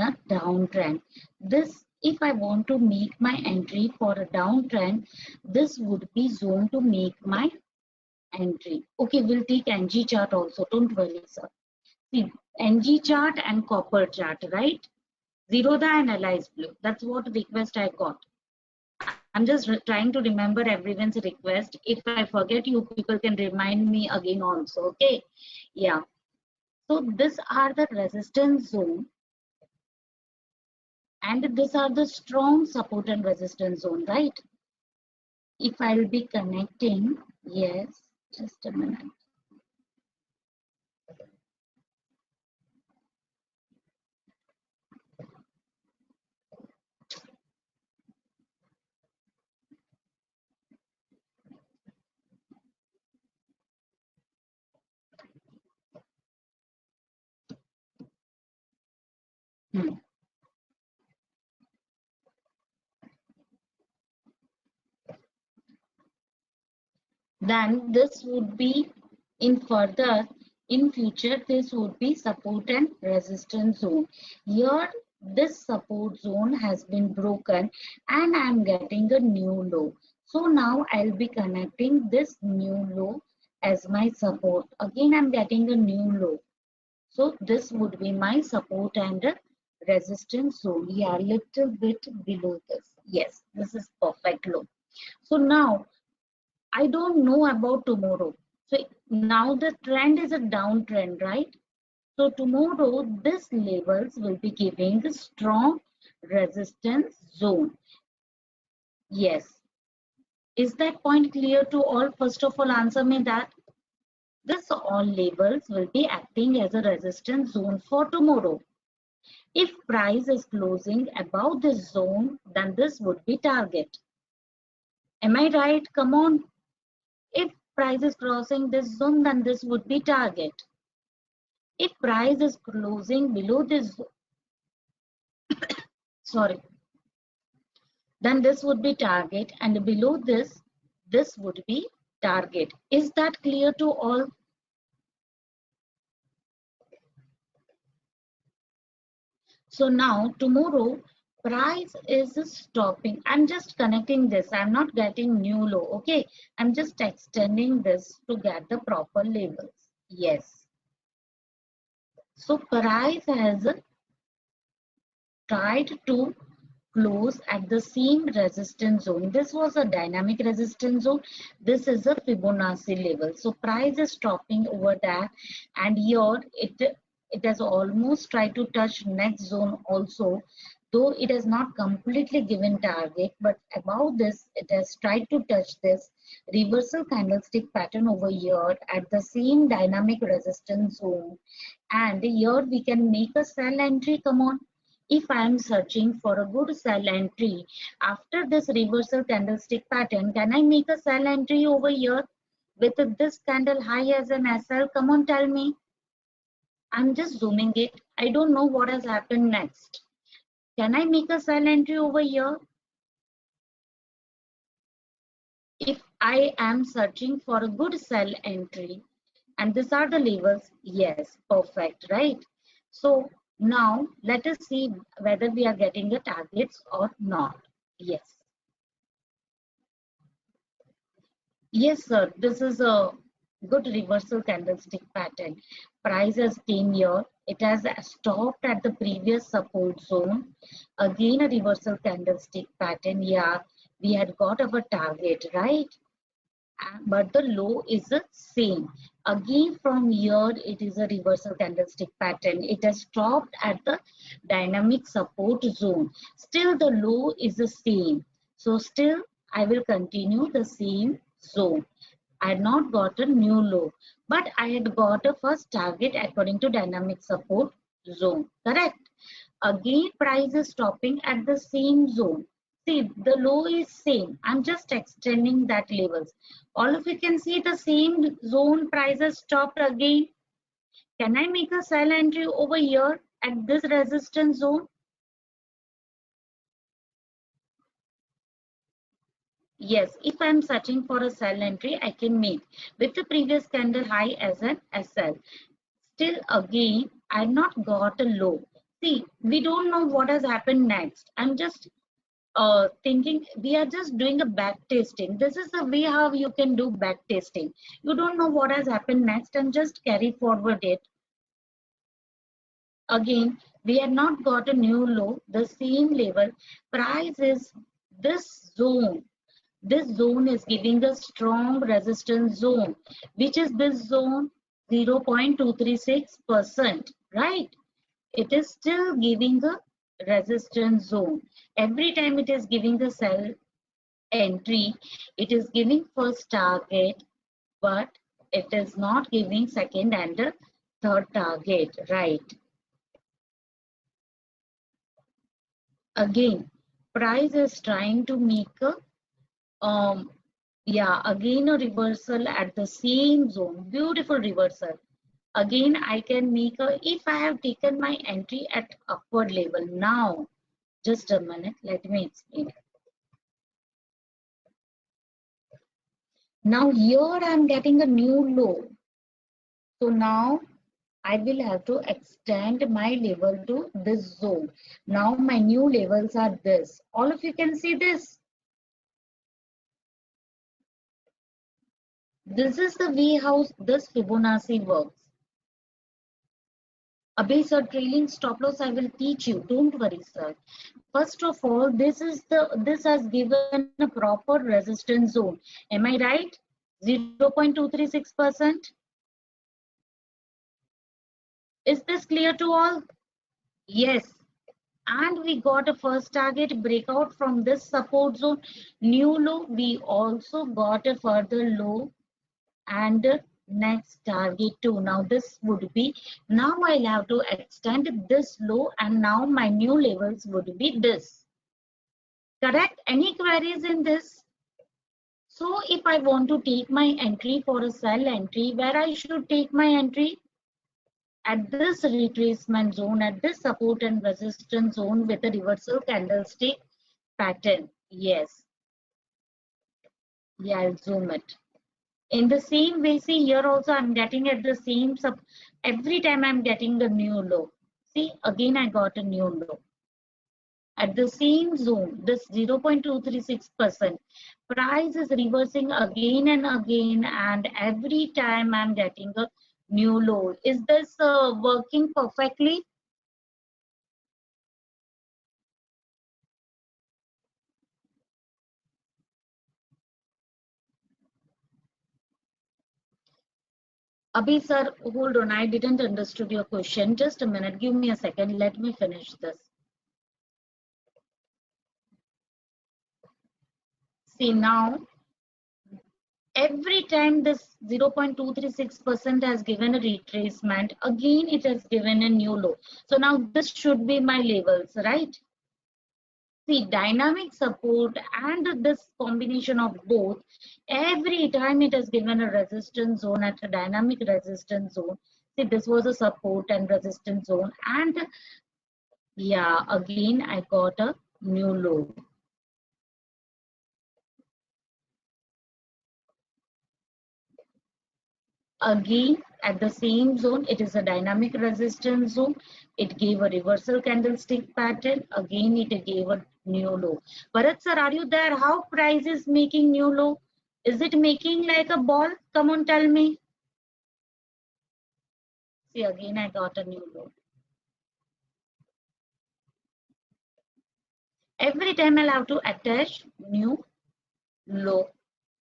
a downtrend. This, if I want to make my entry for a downtrend, this would be zone to make my entry. Okay, we'll take NG chart also. Don't worry, sir. See, NG chart and copper chart, right? Zerodha and LS Blue. That's what request I got. I'm just trying to remember everyone's request. If I forget, you people can remind me again also. Okay. Yeah. So these are the resistance zone and these are the strong support and resistance zone, right? If I'll be connecting, yes, just a minute. Hmm. Then this would be in future, this would be support and resistance zone. Here, this support zone has been broken and I'm getting a new low. So now I'll be connecting this new low as my support. Again, I'm getting a new low. So this would be my support and resistance zone. Yeah, little bit below this. Yes, this is perfect low. So now I don't know about tomorrow. So now the trend is a downtrend, right? So tomorrow this levels will be giving a strong resistance zone. Yes. Is that point clear to all? First of all, answer me that. This all labels will be acting as a resistance zone for tomorrow. If price is closing above this zone, then this would be target. Am I right? Come on. If price is crossing this zone, then this would be target. If price is closing below this, sorry, then this would be target, and below this, this would be target. Is that clear to all? So now tomorrow price is stopping. I'm just connecting this. I'm not getting new low. Okay. I'm just extending this to get the proper labels. Yes. So price has tried to close at the same resistance zone. This was a dynamic resistance zone. This is a Fibonacci level. So price is stopping over that, and here it has almost tried to touch next zone also, though it has not completely given target, but above this it has tried to touch this reversal candlestick pattern over here at the same dynamic resistance zone, and here we can make a sell entry. Come on. If I am searching for a good sell entry after this reversal candlestick pattern, can I make a sell entry over here with this candle high as an SL? Come on, tell me. I'm just zooming it. I don't know what has happened next. Can I make a sell entry over here? If I am searching for a good sell entry, and these are the levels, yes, perfect, right? So now let us see whether we are getting the targets or not. Yes. Yes, sir. This is a good reversal candlestick pattern. Price has came here. It has stopped at the previous support zone. Again, a reversal candlestick pattern. Yeah, we had got our target, right? But the low is the same. Again, from here, it is a reversal candlestick pattern. It has stopped at the dynamic support zone. Still, the low is the same. So still, I will continue the same zone. I had not got a new low, but I had got a first target according to dynamic support zone. Correct? Again, price is stopping at the same zone. See, the low is same. I'm just extending that levels. All of you can see the same zone prices stopped again. Can I make a sell entry over here at this resistance zone? Yes, if I'm searching for a sell entry, I can make with the previous candle high as an SL. Still again, I've not got a low. See, we don't know what has happened next. I'm just thinking we are just doing a back testing. This is the way how you can do back testing. You don't know what has happened next and just carry forward it. Again, we have not got a new low, the same level. Price is this zone. This zone is giving a strong resistance zone, which is this zone 0.236%, right? It is still giving a resistance zone. Every time it is giving a sell entry, it is giving first target, but it is not giving second and third target, right? Again, price is trying to make a yeah, again a reversal at the same zone. Beautiful reversal. Again, I can make a, if I have taken my entry at upward level. Now, just a minute, let me explain. Now here I am getting a new low. So now I will have to extend my level to this zone. Now my new levels are this. All of you can see this. This is the way how this Fibonacci works. Abhi sir, trailing stop loss I will teach you. Don't worry, sir. First of all, this has given a proper resistance zone. Am I right? 0.236%. Is this clear to all? Yes. And we got a first target breakout from this support zone. New low. We also got a further low and Next target 2. Now this would be, now I'll have to extend this low and now my new levels would be this. Correct? Any queries in this? So if I want to take my entry for a sell entry, where I should take my entry? At this retracement zone, at this support and resistance zone with a reversal candlestick pattern. Yes. Yeah, I'll zoom it. In the same way, see here also I'm getting at the same sub. Every time I'm getting the new low. See, again I got a new low. At the same zone, this 0.236%. Price is reversing again and again, and every time I'm getting a new low. Is this working perfectly? Abhi sir, hold on. I didn't understood your question. Just a minute. Give me a second. Let me finish this. See now, every time this 0.236% has given a retracement, again it has given a new low. So now this should be my levels, right? See, dynamic support and this combination of both, every time it has given a resistance zone at a dynamic resistance zone. See, this was a support and resistance zone, and yeah, again I got a new low. Again at the same zone, it is a dynamic resistance zone. It gave a reversal candlestick pattern. Again it gave a new low. Bharat sir, are you there? How price is making new low? Is it making like a ball? Come on, tell me. See, again I got a new low. Every time I'll have to attach new low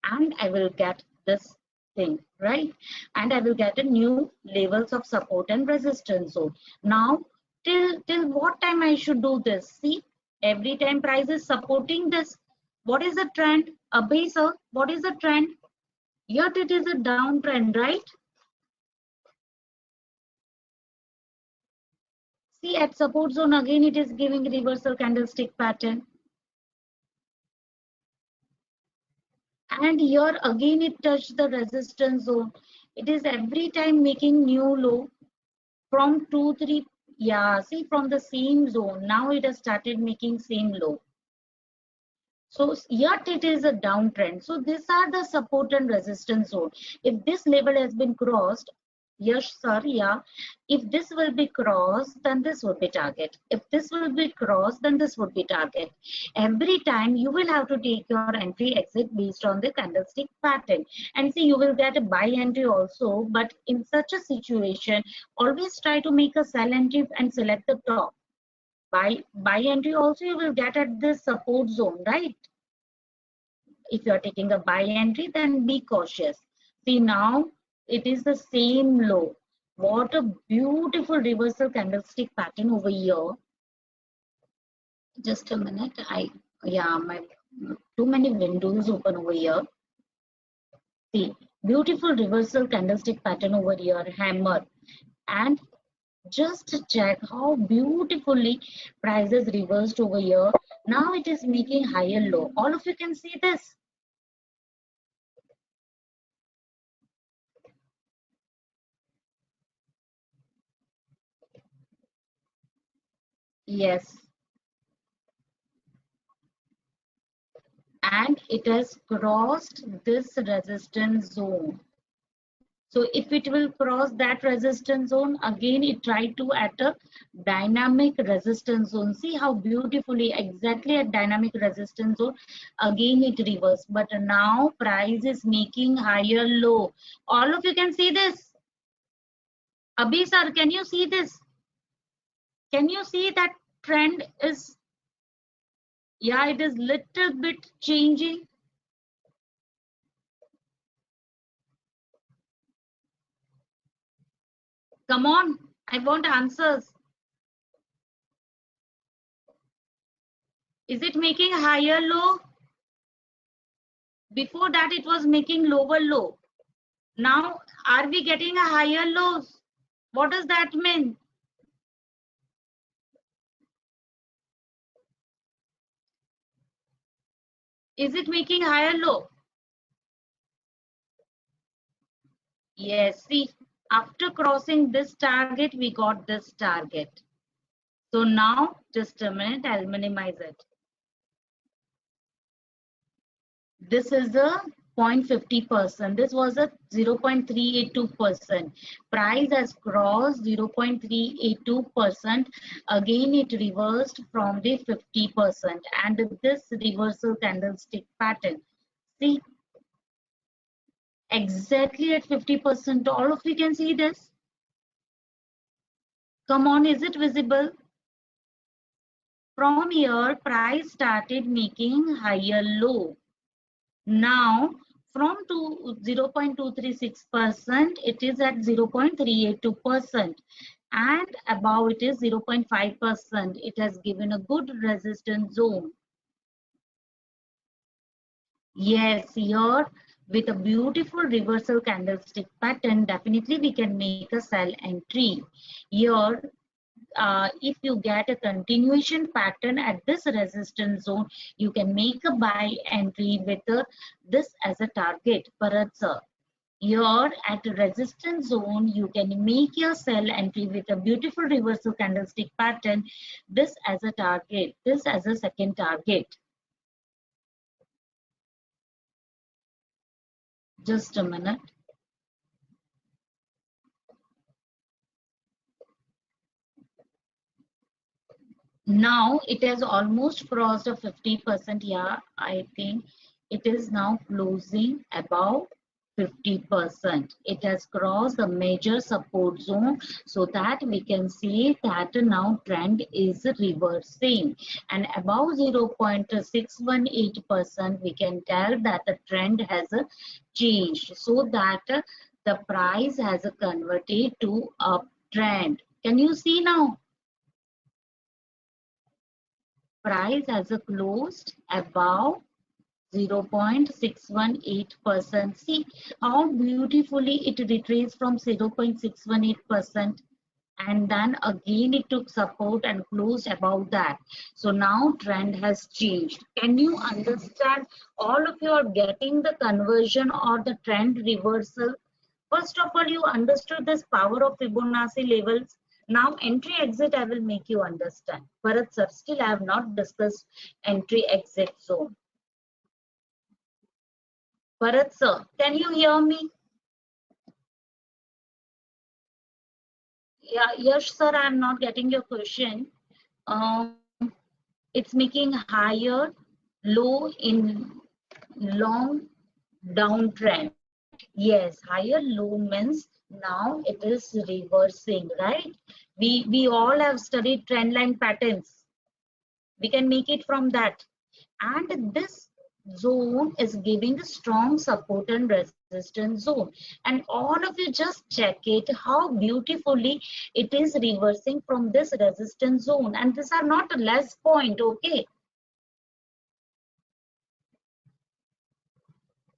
and I will get this thing, right? And I will get a new levels of support and resistance zone. Now till what time I should do this? See, every time price is supporting this. What is the trend? Abhay sir, what is the trend? Yet it is a downtrend, right? See, at support zone again it is giving reversal candlestick pattern. And here again it touched the resistance zone. It is every time making new low from 2 3. Yeah, see, from the same zone now it has started making same low. So yet it is a downtrend. So these are the support and resistance zone. If this level has been crossed, yes sir, yeah, if this will be crossed, then this would be target. If this will be crossed, then this would be target. Every time you will have to take your entry exit based on the candlestick pattern. And see, you will get a buy entry also, but in such a situation, always try to make a sell entry and select the top. Buy entry also you will get at this support zone, right? If you are taking a buy entry, then be cautious. See now, it is the same low. What a beautiful reversal candlestick pattern over here. Just a minute. Yeah, my too many windows open over here. See, beautiful reversal candlestick pattern over here, hammer. And just check how beautifully prices reversed over here. Now it is making higher low. All of you can see this. Yes. And it has crossed this resistance zone. So if it will cross that resistance zone, again it tried to at a dynamic resistance zone. See how beautifully exactly at dynamic resistance zone, again it reversed. But now price is making higher low. All of you can see this. Abhi sir, can you see this? Can you see that trend is, yeah, it is little bit changing. Come on, I want answers. Is it making higher low? Before that it was making lower low. Now Are we getting a higher lows? What does that mean? Is it making higher low? Yes, see, after crossing this target, we got this target. So now, just a minute, I'll minimize it. This is a 0.50%. This was a 0.382%. Price has crossed 0.382%. Again, it reversed from the 50%. And this reversal candlestick pattern. See, exactly at 50%. All of you can see this. Come on, is it visible? From here, price started making higher low. Now, from 0.236%, it is at 0.382%, and above it is 0.5%. It has given a good resistance zone. Yes, here with a beautiful reversal candlestick pattern, definitely we can make a sell entry. Here, if you get a continuation pattern at this resistance zone, you can make a buy entry with this as a target. But here at the resistance zone, you can make your sell entry with a beautiful reversal candlestick pattern, this as a target, this as a second target. Just a minute. Now it has almost crossed a 50%. Yeah, I think it is now closing above 50%. It has crossed the major support zone, so that we can see that now trend is reversing, and above 0.618% we can tell that the trend has changed, so that the price has converted to uptrend. Can you see now? Price has closed above 0.618%. See how beautifully it retraced from 0.618%, and then again it took support and closed above that. So now trend has changed. Can you understand? All of you are getting the conversion or the trend reversal. First of all, you understood this power of Fibonacci levels. Now entry exit I will make you understand. Bharat sir, still I have not discussed entry exit zone. Bharat sir, can you hear me? Yeah, Yash sir, I am not getting your question. It's making higher low in long downtrend. Yes, higher low means now it is reversing, right? We all have studied trend line patterns. We can make it from that. And this zone is giving a strong support and resistance zone. And all of you just check it, how beautifully it is reversing from this resistance zone. And these are not a less point, okay?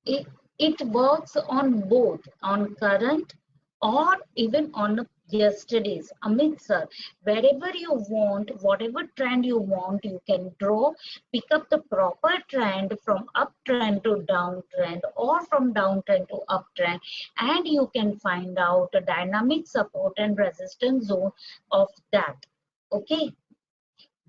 It works on both, on current or even on yesterday's. Amit sir, wherever you want, whatever trend you want, you can draw, pick up the proper trend from uptrend to downtrend or from downtrend to uptrend, and you can find out a dynamic support and resistance zone of that. Okay.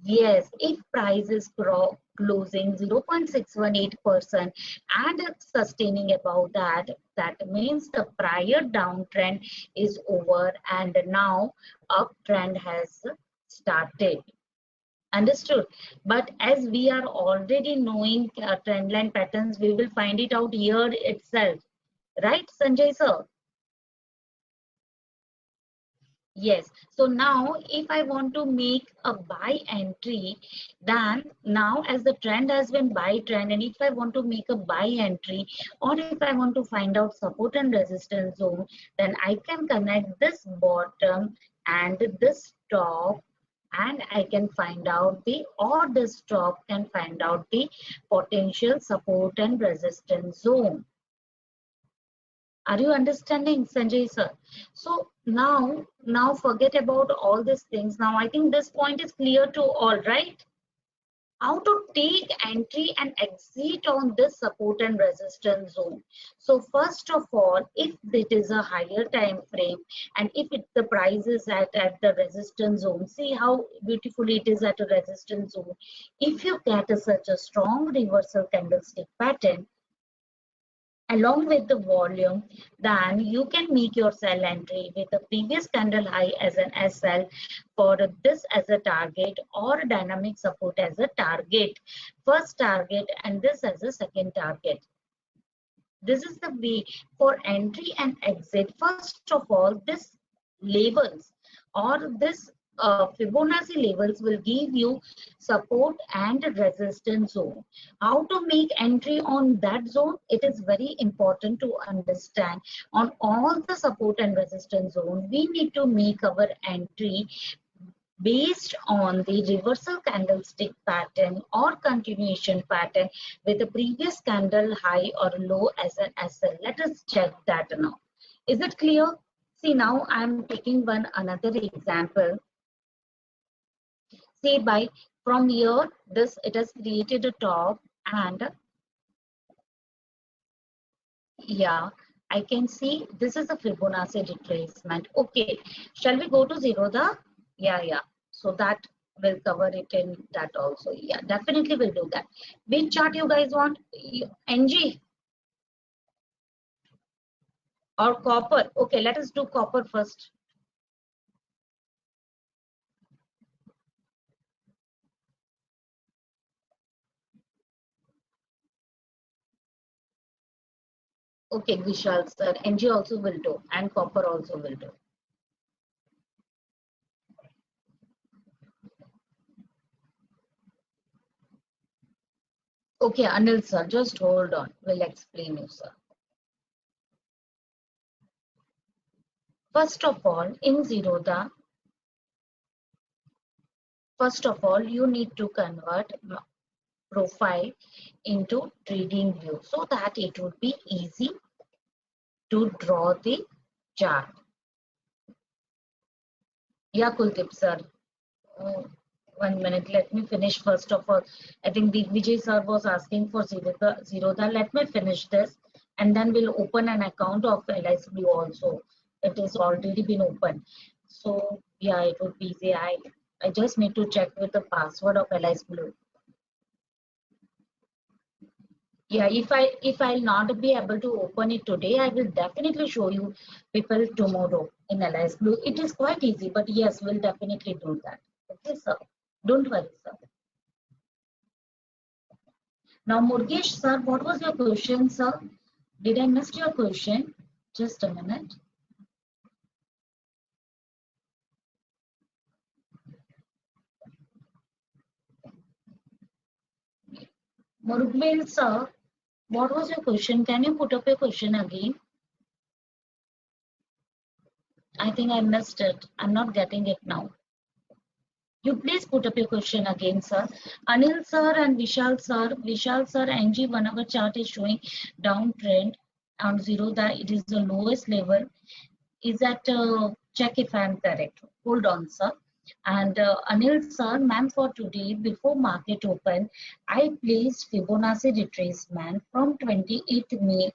Yes, if price is closing 0.618% and it's sustaining above that, that means the prior downtrend is over and now uptrend has started. Understood? But as we are already knowing trend line patterns, we will find it out here itself. Right, Sanjay sir? Yes. So now if I want to make a buy entry, then now as the trend has been buy trend, and if I want to make a buy entry, or if I want to find out support and resistance zone, then I can connect this bottom and this top, and I can find out or this top can find out the potential support and resistance zone. Are you understanding, Sanjay sir? So now forget about all these things. Now I think this point is clear to all, right? How to take entry and exit on this support and resistance zone. So first of all, if it is a higher time frame and if the price is at the resistance zone, see how beautiful it is at a resistance zone. If you get such a strong reversal candlestick pattern along with the volume, then you can make your sell entry with the previous candle high as an SL, for this as a target, or dynamic support as a target, first target, and this as a second target. This is the way for entry and exit. First of all, this labels or this Fibonacci levels will give you support and resistance zone. How to make entry on that zone? It is very important to understand. On all the support and resistance zone, we need to make our entry based on the reversal candlestick pattern or continuation pattern with the previous candle high or low as an SL. Let us check that now. Is it clear? See, now I am taking one another example. Say by from here, this it has created a top, and yeah, I can see this is a Fibonacci retracement. Okay, shall we go to Zerodha? Yeah. So that will cover it in that also. Yeah, definitely we'll do that. Which chart you guys want? NG or copper? Okay, let us do copper first. Okay, Vishal sir, NG also will do, and copper also will do. Okay, Anil sir, just hold on. We'll explain you, sir. First of all, in Zerodha, first of all, you need to convert profile into trading view so that it would be easy to draw the chart. Yeah, Kuldeep sir. Oh, 1 minute. Let me finish first of all. I think Vijay sir was asking for Zerodha. Let me finish this, and then we'll open an account of LIS Blue also. It is already been open. So yeah, it would be easy. I just need to check with the password of LIS Blue. Yeah, if I'll not be able to open it today, I will definitely show you people tomorrow in LIS Blue. It is quite easy, but yes, we'll definitely do that. Okay, sir. Don't worry, sir. Now, Murgesh, sir, what was your question, sir? Did I miss your question? Just a minute. Murgesh, sir, what was your question? Can you put up your question again? I think I missed it. I'm not getting it now. You please put up your question again, sir. Anil sir and Vishal sir, NG 1 hour chart is showing downtrend on zero. That it is the lowest level. Is that check if I am correct? Hold on, sir. And Anil sir, ma'am, for today before market open, I placed Fibonacci retracement from 28th May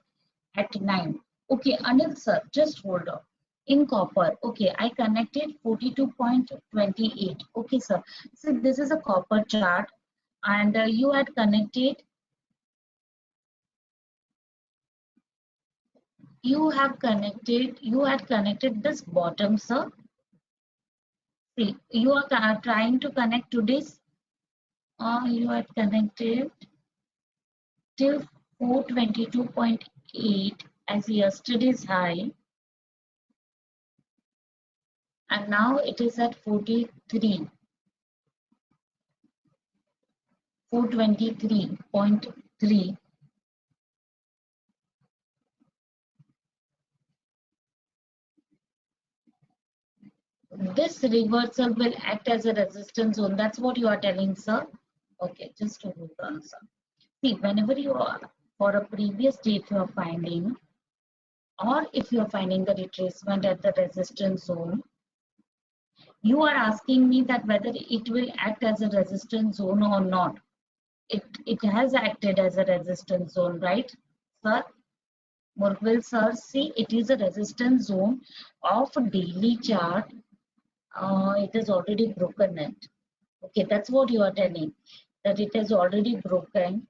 at 9. Okay, Anil sir, just hold on. In copper, okay, I connected 42.28. Okay, sir. So this is a copper chart, and you had connected. You had connected this bottom, sir. See, you are trying to connect to this. You had connected till 422.8 as yesterday's high, and now it is at 43. 423.3. This reversal will act as a resistance zone. That's what you are telling, sir. Okay, just to hold on, sir. See, whenever you are for a previous day, if you are finding or if you're finding the retracement at the resistance zone, you are asking me that whether it will act as a resistance zone or not. It has acted as a resistance zone, right, sir? Murgwil sir, see, it is a resistance zone of daily chart. It has already broken it. Okay, that's what you are telling, that it has already broken.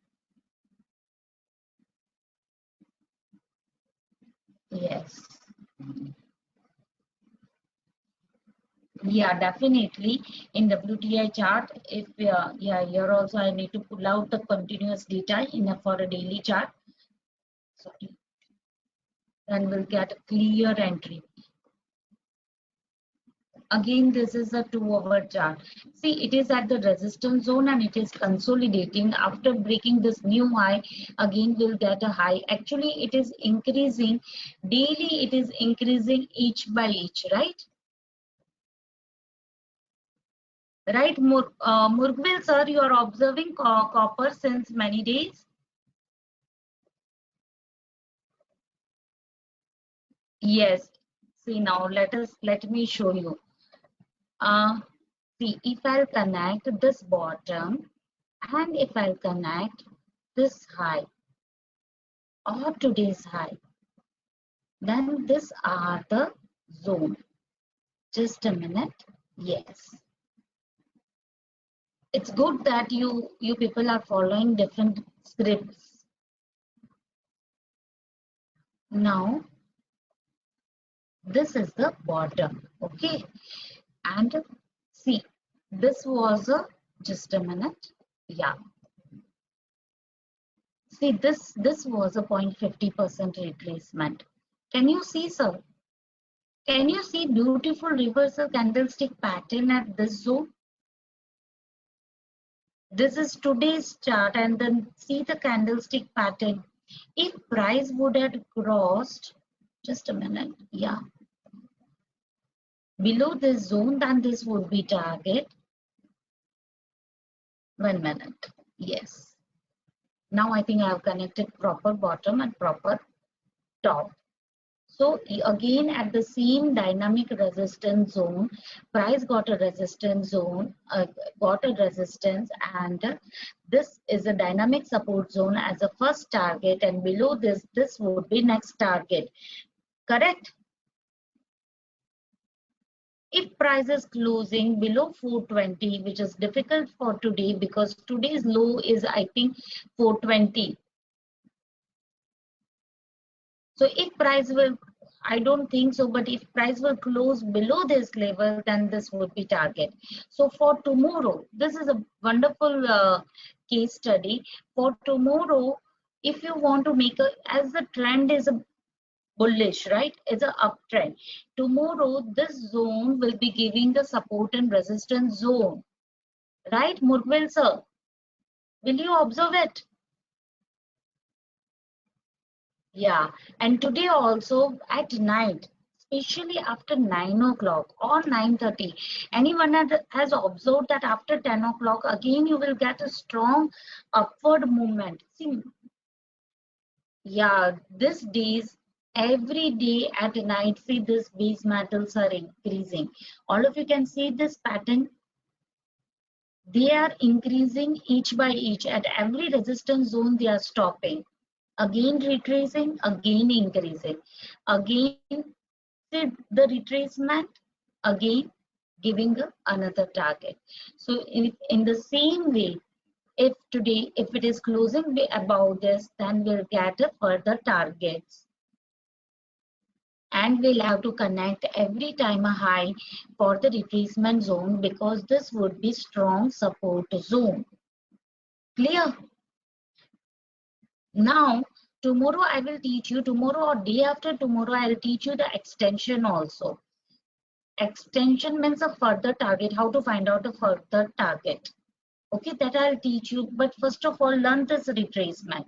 Yes. Yeah, definitely. In WTI chart, if yeah, here also I need to pull out the continuous data in for a daily chart. Sorry, then we'll get a clear entry. Again, this is a 2-hour chart. See, it is at the resistance zone and it is consolidating. After breaking this new high, again we'll get a high. Actually, it is increasing daily. It is increasing each by each, right? Right, Murgvil sir, you are observing copper since many days. Yes. See now, let me show you. See, if I'll connect this bottom and if I'll connect this high or today's high, then these are the zone. Just a minute. Yes. It's good that you people are following different scripts. Now, this is the bottom. Okay. And see, this was a, just a minute. Yeah. See, this was a 0.50% retracement. Can you see, sir? Can you see beautiful reversal candlestick pattern at this zone? This is today's chart, and then see the candlestick pattern. If price would have crossed, just a minute, yeah, below this zone, then this would be target. 1 minute, yes. Now I think I have connected proper bottom and proper top. So again at the same dynamic resistance zone, price got a resistance zone, got a resistance, and this is a dynamic support zone as a first target, and below this would be next target. Correct? If price is closing below 420, which is difficult for today because today's low is I think 420. So if price will, I don't think so, but if price will close below this level, then this would be target. So for tomorrow, this is a wonderful case study. For tomorrow, if you want to make a, as the trend is a bullish, right? It's an uptrend. Tomorrow, this zone will be giving the support and resistance zone, right, Murgwil sir? Will you observe it? Yeah, and today also at night, especially after 9 o'clock or 9:30, anyone that has observed that after 10 o'clock, again you will get a strong upward movement. See, yeah, these days, every day at night, see this base metals are increasing. All of you can see this pattern. They are increasing each by each. At every resistance zone, they are stopping. Again retracing, again increasing. Again, see the retracement, again giving another target. So in the same way, if today, if it is closing above this, then we'll get a further targets. And we'll have to connect every time a high for the retracement zone because this would be strong support zone. Clear? Now, tomorrow I will teach you, tomorrow or day after tomorrow, I'll teach you the extension also. Extension means a further target, how to find out a further target. Okay, that I'll teach you. But first of all, learn this retracement.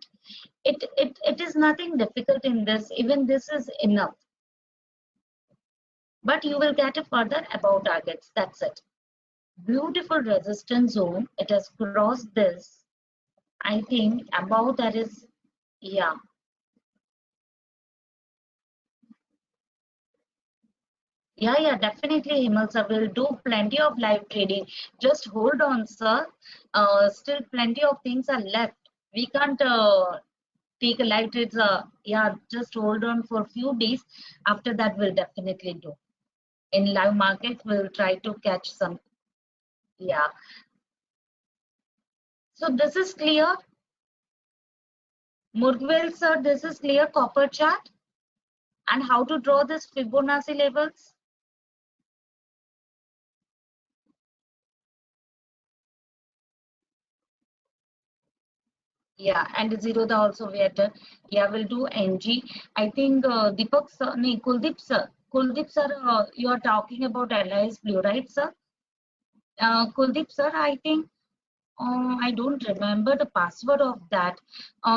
It is nothing difficult in this. Even this is enough. But you will get a further above targets. That's it. Beautiful resistance zone. It has crossed this. I think above that is, yeah. Yeah, definitely, Himal sir will do plenty of live trading. Just hold on, sir. Still plenty of things are left. We can't take a live trades. Yeah, just hold on for a few days. After that, we'll definitely do. In live markets, we'll try to catch some. Yeah. So this is clear. Murgwell, sir, this is clear copper chart and how to draw this Fibonacci levels. Yeah, and zero the also we had. Yeah, we'll do NG. I think Deepak sir, no, Kuldeep sir. Kuldeep sir, you are talking about Allies Blue, right, sir? Kuldeep sir, I think I don't remember the password of that.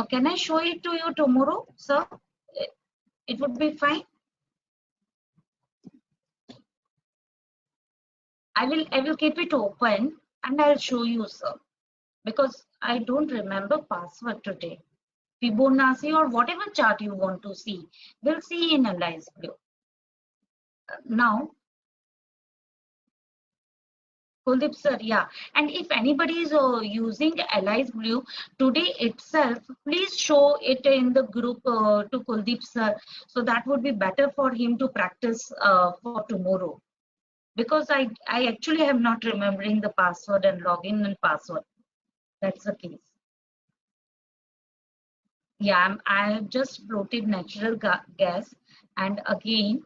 Can I show it to you tomorrow, sir? It it would be fine. I will keep it open and I'll show you, sir, because I don't remember password today. Fibonacci or whatever chart you want to see, we'll see in Allies Blue. Now, Kuldeep sir, yeah. And if anybody is using Allies Blue today itself, please show it in the group to Kuldeep sir. So that would be better for him to practice for tomorrow. Because I actually am not remembering the password and login and password. That's the case. Yeah, I have just floated natural gas, and again,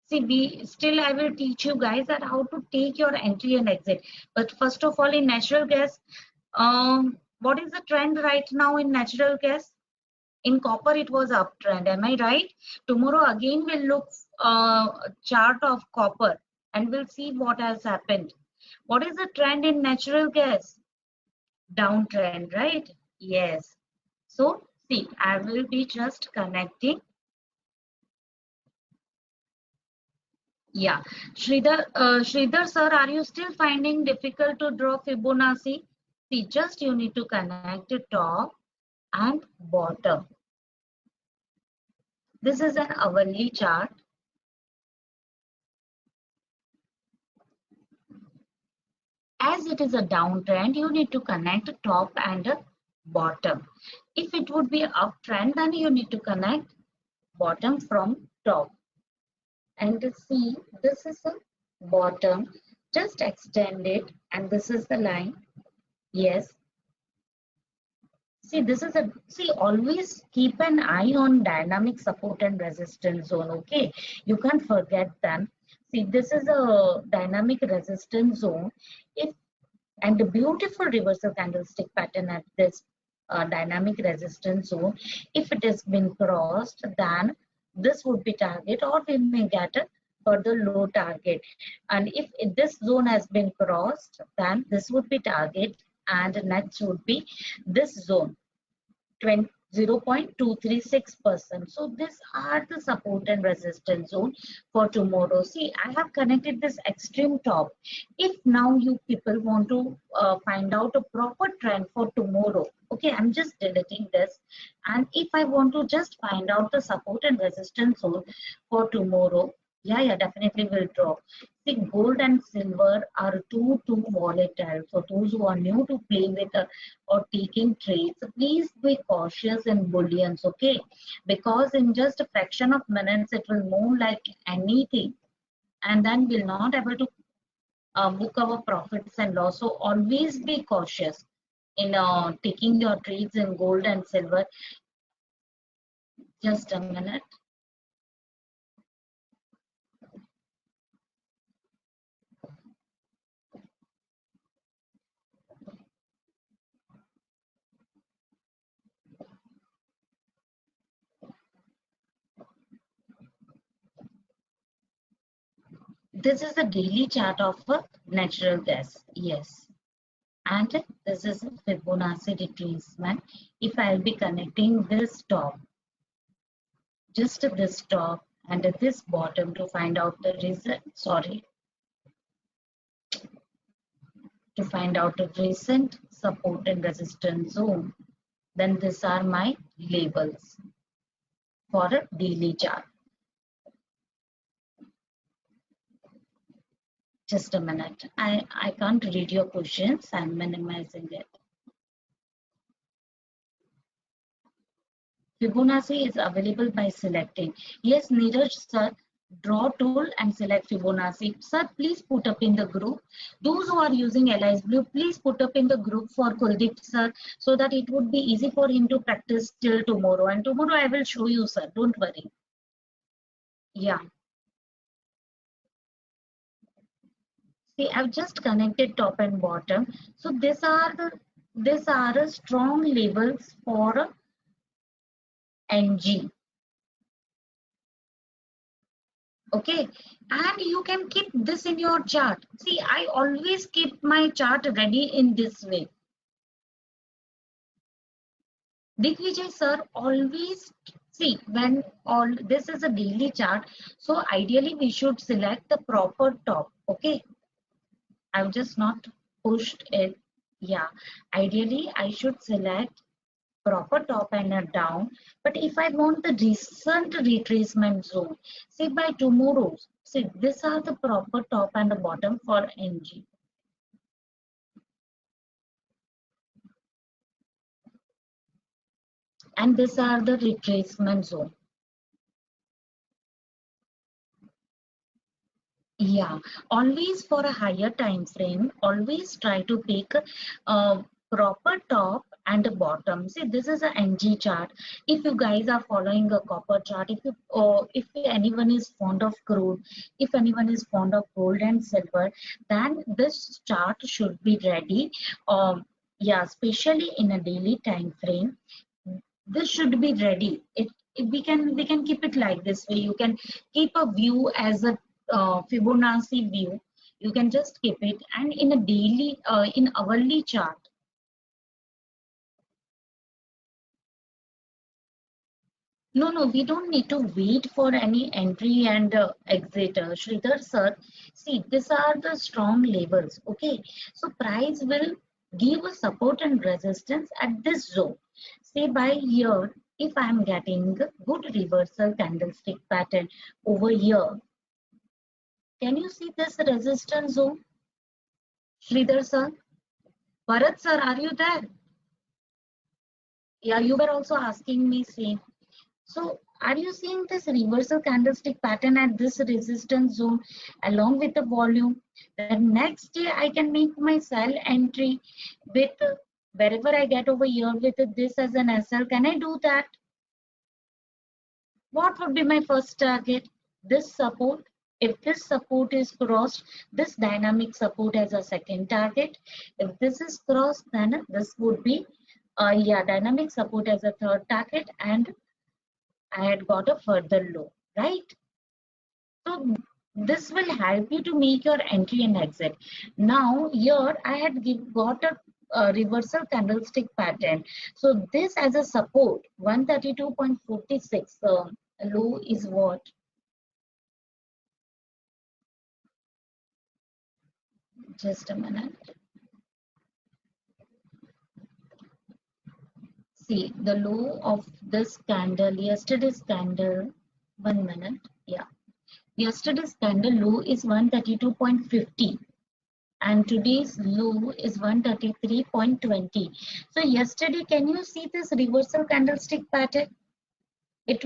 see, we still I will teach you guys that how to take your entry and exit. But first of all, in natural gas, what is the trend right now in natural gas? In copper, it was uptrend. Am I right? Tomorrow again we'll look chart of copper and we'll see what has happened. What is the trend in natural gas? Downtrend, right? Yes. So see, I will be just connecting. Yeah, Sridhar sir, are you still finding difficult to draw Fibonacci? See, just you need to connect the top and bottom. This is an hourly chart. As it is a downtrend, you need to connect top and bottom. If it would be uptrend, then you need to connect bottom from top. And see, this is a bottom. Just extend it, and this is the line. Yes. See, this is a see. Always keep an eye on dynamic support and resistance zone. Okay, you can't forget them. See, this is a dynamic resistance zone. If and a beautiful reversal candlestick pattern at this dynamic resistance zone. If it has been crossed, then this would be target, or we may get a further low target. And if this zone has been crossed, then this would be target, and next would be this zone 0.236%. So these are the support and resistance zone for tomorrow. See, I have connected this extreme top. If now you people want to find out a proper trend for tomorrow, okay, I'm just deleting this. And if I want to just find out the support and resistance zone for tomorrow, yeah, definitely will draw. See, gold and silver are too volatile. So those who are new to play with or taking trades, please be cautious in bullions, okay? Because in just a fraction of minutes, it will move like anything, and then we'll not able to book our profits and loss. So always be cautious in taking your trades in gold and silver. Just a minute. This is the daily chart of natural gas. Yes. And this is a Fibonacci retracement. If I'll be connecting this top, just this top and this bottom to find out the reason, sorry, to find out the recent support and resistance zone, then these are my labels for a daily chart. Just a minute. I can't read your questions. I'm minimizing it. Fibonacci is available by selecting. Yes, Neeraj sir, draw tool and select Fibonacci. Sir, please put up in the group. Those who are using Allies Blue, please put up in the group for Kuldeep sir so that it would be easy for him to practice till tomorrow. And tomorrow I will show you, sir. Don't worry. Yeah. See, I've just connected top and bottom. So these are the strong labels for NG. Okay, and you can keep this in your chart. See, I always keep my chart ready in this way. Digvijay sir, always see when all this is a daily chart, so ideally we should select the proper top. Okay, I've just not pushed it. Yeah, ideally I should select proper top and a down. But if I want the recent retracement zone, say by tomorrow, see these are the proper top and the bottom for NG. And these are the retracement zone. Yeah, always for a higher time frame, always try to pick a proper top and a bottom. See, this is a NG chart. If you guys are following a copper chart, if anyone is fond of crude, if anyone is fond of gold and silver, then this chart should be ready. Yeah, especially in a daily time frame, this should be ready. We can keep it like this way. You can keep a view as a Fibonacci view. You can just keep it, and in a daily in hourly chart. No, we don't need to wait for any entry and exit. Sridhar sir, see, these are the strong levels. Okay, so price will give a support and resistance at this zone. Say by here, if I am getting good reversal candlestick pattern over here, can you see this resistance zone? Sridhar sir, Bharat sir, are you there? Yeah, you were also asking me same. So are you seeing this reversal candlestick pattern at this resistance zone along with the volume? The next day I can make my sell entry with wherever I get over here with this as an SL. Can I do that? What would be my first target? This support. If this support is crossed, this dynamic support as a second target. If this is crossed, then this would be yeah, dynamic support as a third target, and I had got a further low, right? So this will help you to make your entry and exit. Now here I had got a reversal candlestick pattern. So this as a support, 132.46 low is what? Just a minute. See the low of this candle, yesterday's candle, 1 minute. Yeah. Yesterday's candle low is 132.50 and today's low is 133.20. So yesterday, can you see this reversal candlestick pattern? It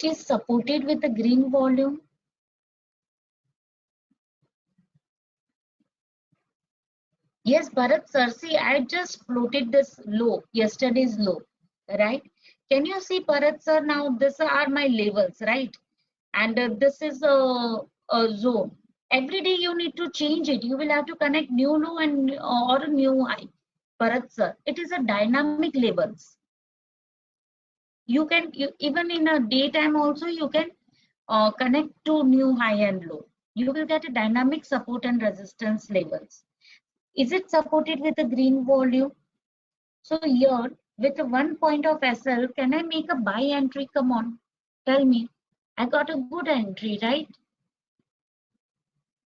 is supported with the green volume. Yes, Bharat sir, see, I just floated this low, yesterday's low, right? Can you see, Bharat sir, now these are my levels, right? And this is a zone. Every day you need to change it. You will have to connect new low and or new high. Bharat sir, it is a dynamic levels. Even in a daytime also you can connect to new high and low. You will get a dynamic support and resistance levels. Is it supported with a green volume? So here with 1 point of SL, can I make a buy entry? Come on, tell me. I got a good entry, right?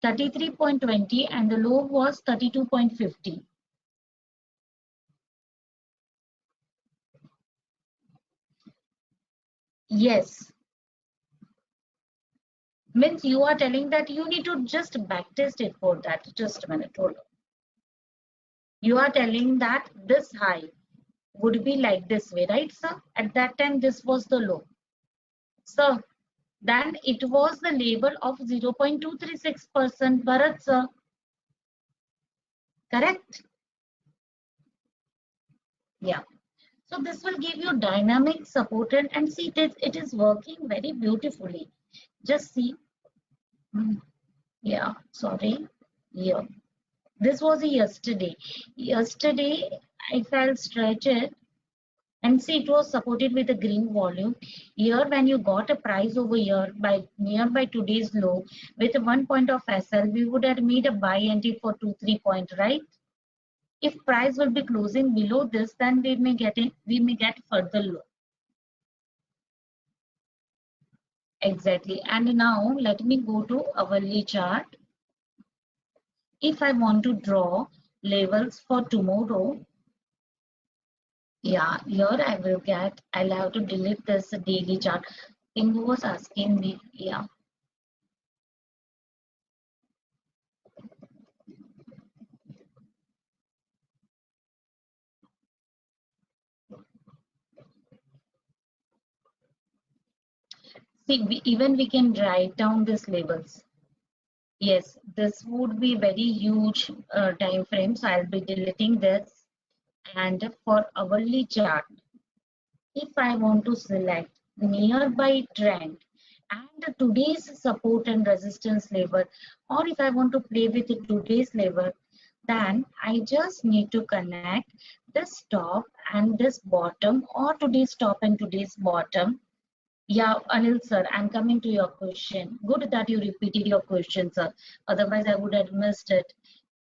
33.20 and the low was 32.50. Yes, Means you are telling that you need to just backtest it for that. Just a minute, hold on. You are telling that this high would be like this way, right, sir? At that time, this was the low. So then it was the level of 0.236%, Bharat, sir. Correct? Yeah. So this will give you dynamic support and see it is working very beautifully. Just see. Yeah, sorry. Yeah. This was a yesterday. Yesterday, if I'll stretch it and see it was supported with a green volume. Here, when you got a price over here by nearby today's low with 1 point of SL, we would have made a buy entry for 2-3 point, right? If price will be closing below this, then we may get further low. Exactly. And now let me go to hourly chart. If I want to draw levels for tomorrow, yeah, here I'll have to delete this daily chart. Pingu was asking me, yeah. See, even we can write down these levels. Yes, this would be very huge time frame. So I'll be deleting this. And for hourly chart, if I want to select nearby trend and today's support and resistance level, or if I want to play with today's level, then I just need to connect this top and this bottom, or today's top and today's bottom. Yeah, Anil sir, I'm coming to your question. Good that you repeated your question, sir. Otherwise, I would have missed it.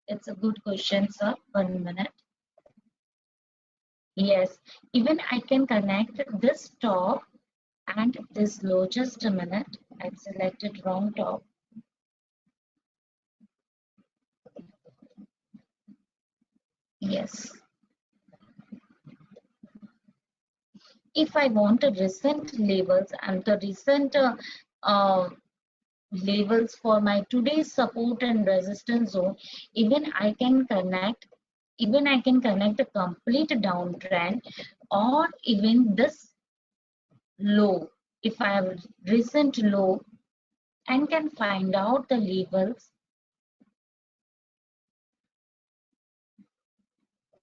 It's a good question, sir. 1 minute. Yes, even I can connect this top and this low. Just a minute. I selected wrong top. Yes. If I want a recent labels and the recent uh, labels for my today's support and resistance zone, even I can connect a complete downtrend, or even this low. If I have recent low and can find out the levels,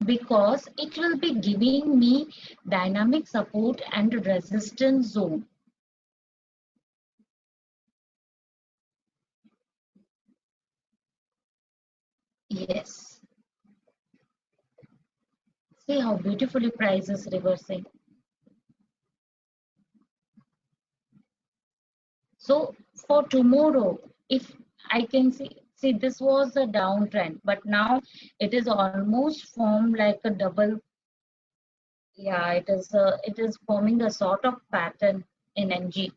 because it will be giving me dynamic support and resistance zone. Yes. See how beautifully price is reversing. So for tomorrow, if I can see this was a downtrend, but now it is almost formed like a double. Yeah, it is forming a sort of pattern in NG.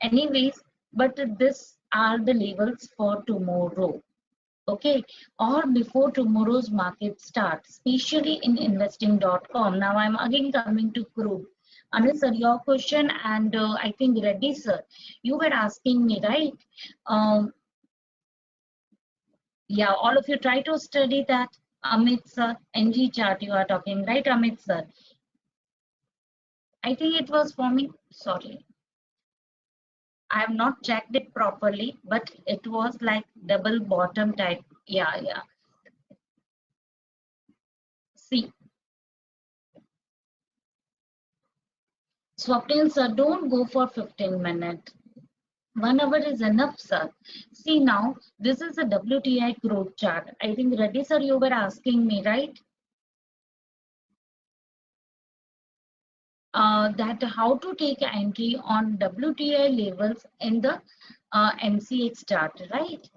Anyways, but this are the levels for tomorrow. Okay, or before tomorrow's market starts, especially in investing.com. Now I'm again coming to crude. Anil sir, your question, and I think Reddy sir, you were asking me, right? Um, yeah, all of you try to study that. Amit sir, NG chart you are talking, right, Amit sir? I think it was forming, sorry, I have not checked it properly, but it was like double bottom type. Yeah, yeah. See, Swapnil sir, don't go for 15 minutes. 1 hour is enough, sir. See now, this is a WTI growth chart. I think Reddy sir, you were asking me, right? That how to take entry on WTI levels in the MCX chart, right?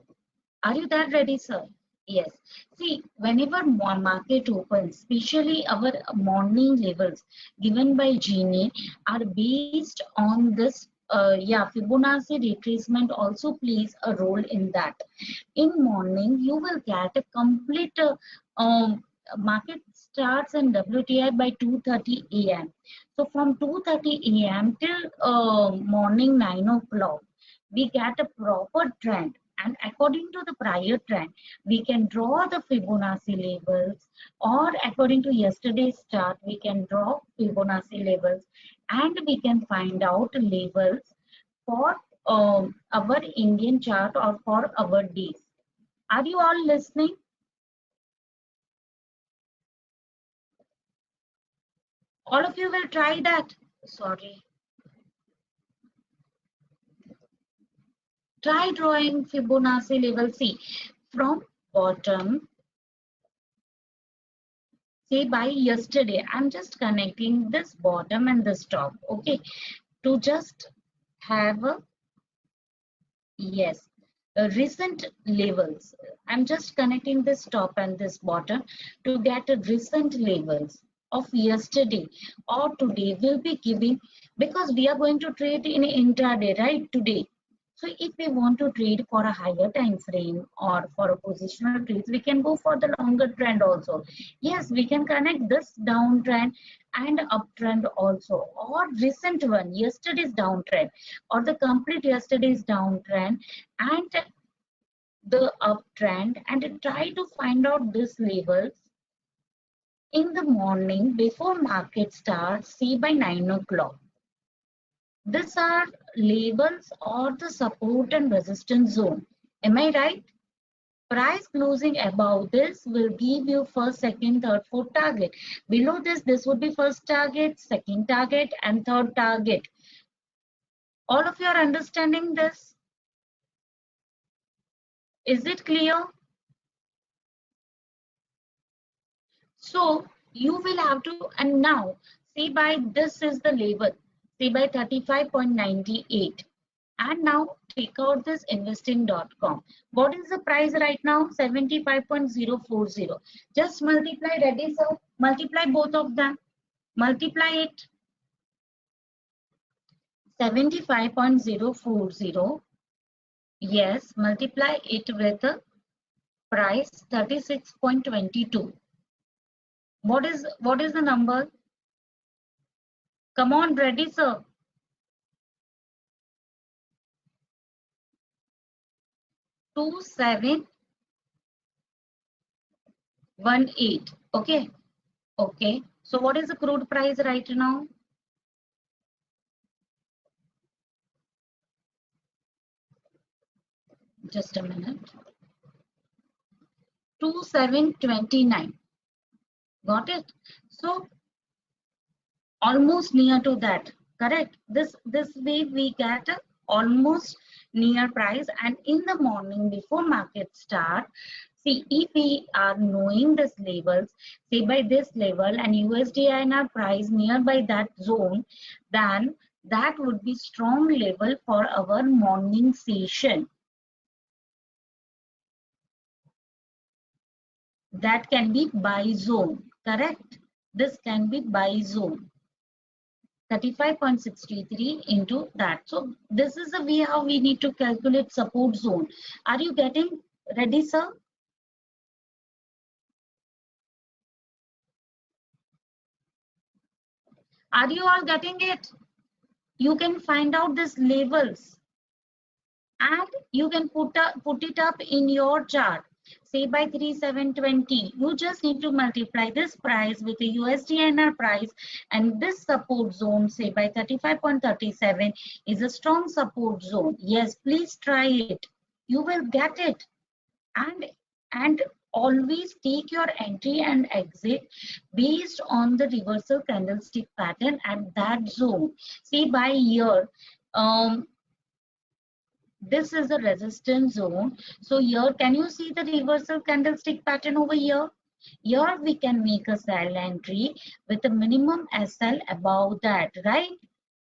Are you that ready, sir? Yes. See, whenever market opens, especially our morning levels given by Gini are based on this. Yeah, Fibonacci retracement also plays a role in that. In morning, you will get a complete market starts in WTI by 2:30 a.m. So from 2:30 a.m. till morning 9 o'clock, we get a proper trend. And according to the prior trend, we can draw the Fibonacci levels, or according to yesterday's chart, we can draw Fibonacci levels, and we can find out levels for our Indian chart or for our days. Are you all listening? All of you will try that. Sorry. Try drawing Fibonacci level. See, from bottom, say by yesterday, I'm just connecting this bottom and this top, okay, to just have a, yes, recent levels. I'm just connecting this top and this bottom to get a recent levels of yesterday or today. Will be giving, because we are going to trade in intraday, right, today. So if we want to trade for a higher time frame or for a positional trades, we can go for the longer trend also. Yes, we can connect this downtrend and uptrend also, or recent one, yesterday's downtrend, or the complete yesterday's downtrend and the uptrend, and try to find out this levels in the morning before market starts, see by 9 o'clock. These are labels or the support and resistance zone. Am I right? Price closing above this will give you first, second, third, fourth target. Below this, this would be first target, second target, and third target. All of you are understanding this? Is it clear? So you will have to, and now see by this is the label, see by 35.98. And now take out this investing.com. What is the price right now? 75.040. Just multiply, ready sir? Multiply both of them. Multiply it. 75.040. Yes, multiply it with the price 36.22. What is the number? Come on, ready sir? 2718. Okay. Okay. So what is the crude price right now? Just a minute. 2729. Got it? So almost near to that. Correct? This way we get a almost near price, and in the morning before market start, see if we are knowing this levels, say by this level and USD INR price nearby that zone, then that would be strong level for our morning session. That can be buy zone. Correct? This can be buy zone. 35.63 into that. So this is the way how we need to calculate support zone. Are you getting ready, sir? Are you all getting it? You can find out these levels and you can put it up in your chart. Say by 3720, you just need to multiply this price with the USD price, and this support zone, say by 35.37, is a strong support zone. Yes, please try it. You will get it. And always take your entry and exit based on the reversal candlestick pattern at that zone. See by here, this is the resistance zone. So here, can you see the reversal candlestick pattern over here? Here we can make a sell entry with a minimum SL above that, right?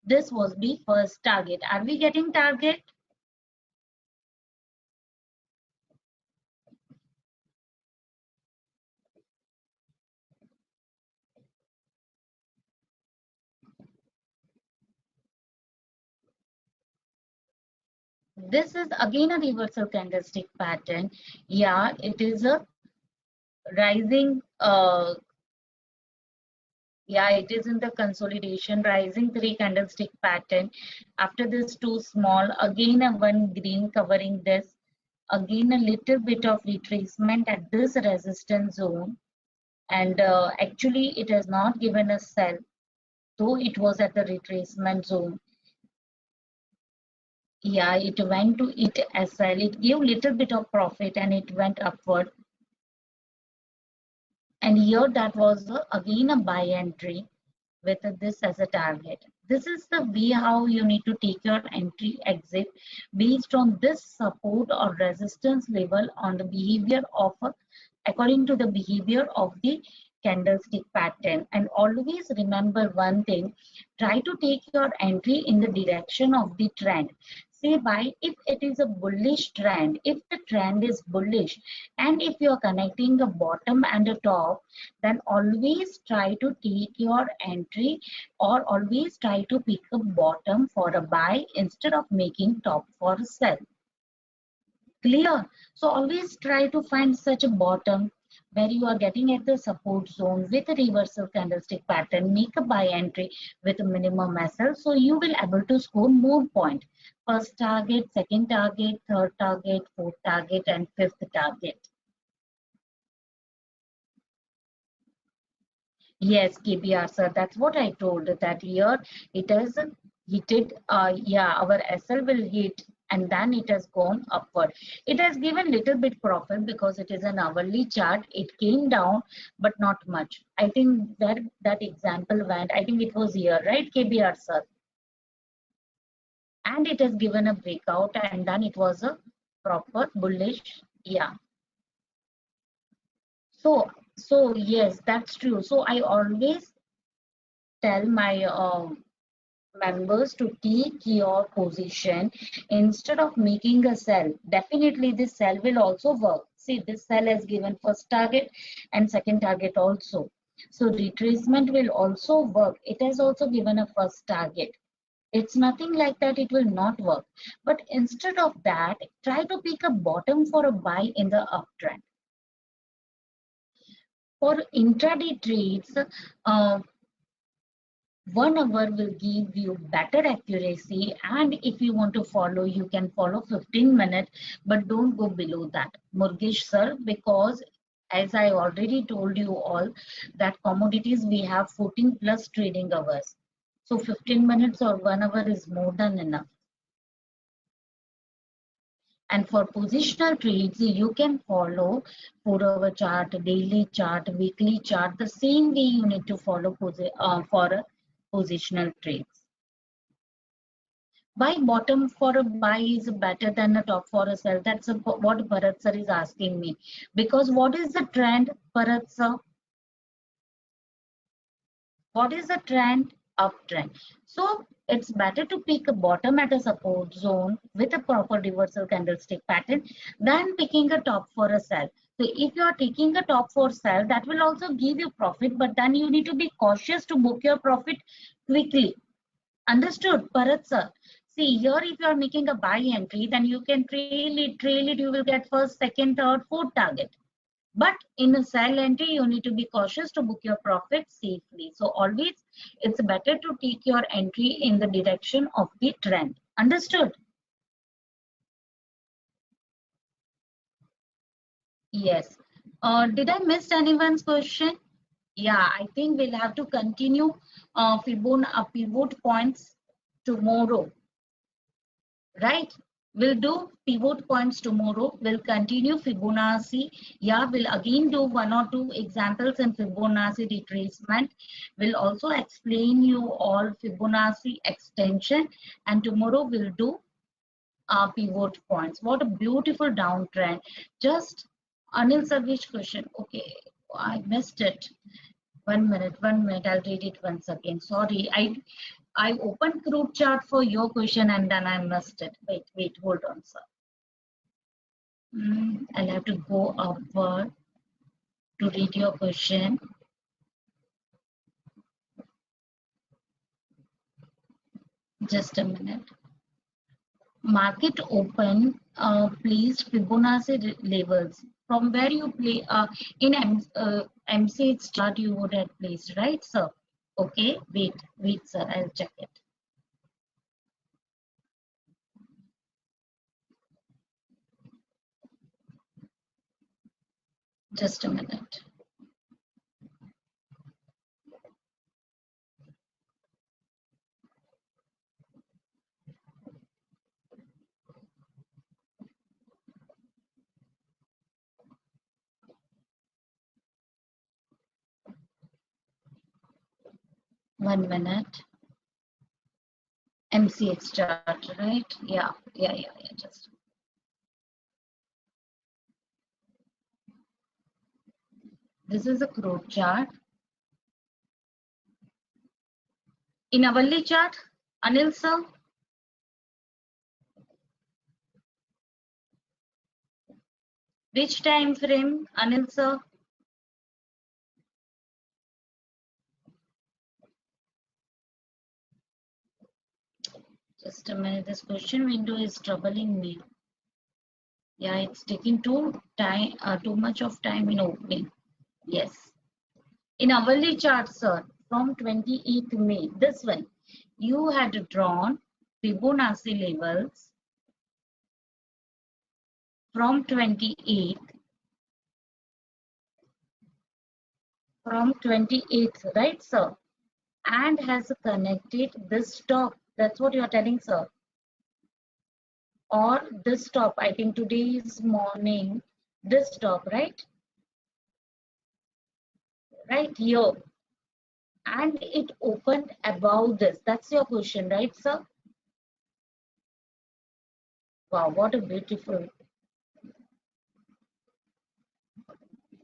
This was the first target. Are we getting target? This is again a reversal candlestick pattern. Yeah, it is a rising Yeah, it is in the consolidation rising three candlestick pattern. After this two small, again a one green covering this, again a little bit of retracement at this resistance zone, and actually it has not given a sell, though it was at the retracement zone. Yeah, it went to it as sell. It gave little bit of profit and it went upward. And here that was again a buy entry with this as a target. This is the way how you need to take your entry exit based on this support or resistance level on the behavior of according to the behavior of the candlestick pattern. And always remember one thing, try to take your entry in the direction of the trend. Say buy if it is a bullish trend, if the trend is bullish, and if you are connecting a bottom and a top, then always try to take your entry or always try to pick a bottom for a buy instead of making top for a sell. Clear? So always try to find such a bottom where you are getting at the support zone with a reversal candlestick pattern. Make a buy entry with a minimum SL, so you will able to score more point. First target, second target, third target, fourth target, and fifth target. Yes, KBR sir, that's what I told, that here it has hit, yeah, our SL will hit and then it has gone upward. It has given little bit profit because it is an hourly chart. It came down, but not much. I think that example went, I think it was here, right, KBR sir? And it has given a breakout and then it was a proper bullish, yeah. So yes, that's true. So I always tell my members to take your position instead of making a sell. Definitely this sell will also work. See, this sell has given first target and second target also. So retracement will also work. It has also given a first target. It's nothing like that it will not work. But instead of that, try to pick a bottom for a buy in the uptrend. For intraday trades, uh, 1 hour will give you better accuracy, and if you want to follow, you can follow 15 minutes, but don't go below that, Murgesh sir, because as I already told you all that commodities we have 14 plus trading hours, so 15 minutes or 1 hour is more than enough. And for positional trades, you can follow 4 hour chart, daily chart, weekly chart, the same way you need to follow for positional trades. Why bottom for a buy is better than a top for a sell? That's what Bharat sir is asking me. Because what is the trend, Bharat sir? What is the trend? Uptrend. So it's better to pick a bottom at a support zone with a proper reversal candlestick pattern than picking a top for a sell. So if you are taking a top for sell, that will also give you profit, but then you need to be cautious to book your profit quickly. Understood, Bharat sir? See, here if you are making a buy entry, then you can trail it, you will get first, second, third, fourth target. But in a sell entry, you need to be cautious to book your profit safely. So always, it's better to take your entry in the direction of the trend. Understood? Yes. Did I miss anyone's question? Yeah, I think we'll have to continue Fibonacci pivot points tomorrow. Right? We'll do pivot points tomorrow. We'll continue Fibonacci. Yeah, we'll again do 1 or 2 examples in Fibonacci retracement. We'll also explain you all Fibonacci extension. And tomorrow we'll do pivot points. What a beautiful downtrend. Just Anil Sarvesh question. Okay, I missed it. 1 minute, 1 minute. I'll read it once again. Sorry, I opened group chat for your question and then I missed it. Wait, hold on, sir. I'll have to go upward to read your question. Just a minute. Market open placed Fibonacci levels. From where you play in MCH chart you would have placed, right, sir? Okay, wait, sir. I'll check it. Just a minute. One minute. MCX chart, right? Yeah. Just this is a crude chart. In hourly chart, Anil sir. Which time frame, Anil sir? Just a minute. This question window is troubling me. Yeah, it's taking too much of time in opening. Yes. In hourly chart, sir, from 28th May, this one, you had drawn Fibonacci levels from 28th, right, sir? And has connected this top. That's what you're telling, sir. Or this top. I think today's morning, this top, right? Right here. And it opened above this. That's your question, right, sir? Wow, what a beautiful.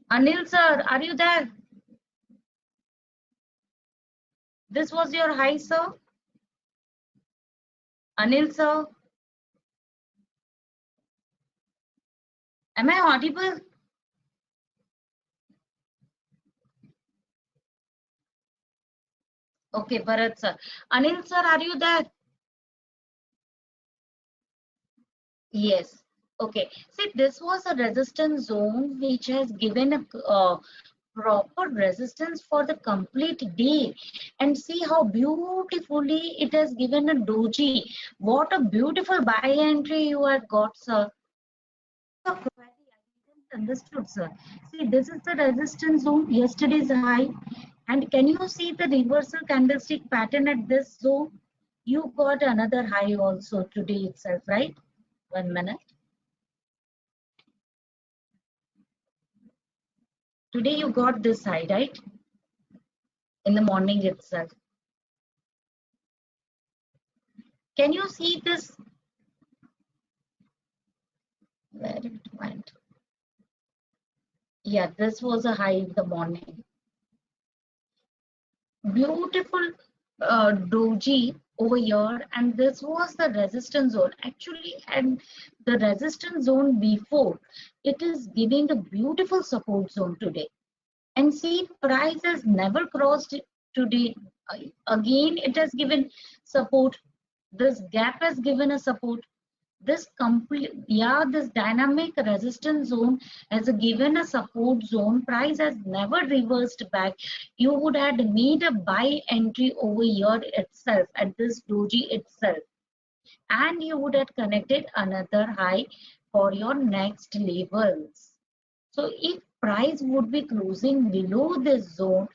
Anil, sir, are you there? This was your high, sir? Anil, sir? Am I audible? Okay, Bharat, sir. Anil, sir, are you there? Yes. Okay. See, this was a resistance zone which has given a proper resistance for the complete day. And see how beautifully it has given a doji. What a beautiful buy entry you have got, sir. Your query, I didn't understood, sir. See, this is the resistance zone, yesterday's high. And can you see the reversal candlestick pattern at this zone? You got another high also today itself, right? 1 minute. Today you got this high, right? In the morning itself. Can you see this? Where it went? Yeah, this was a high in the morning. Beautiful doji over here, and this was the resistance zone actually, and the resistance zone before it is giving a beautiful support zone today. And see, price has never crossed it today. Again, it has given support. This gap has given a support. This complete, yeah, this dynamic resistance zone has given a support zone. Price has never reversed back. You would have made a buy entry over here itself at this doji itself, and you would have connected another high for your next levels. So if price would be closing below this zone,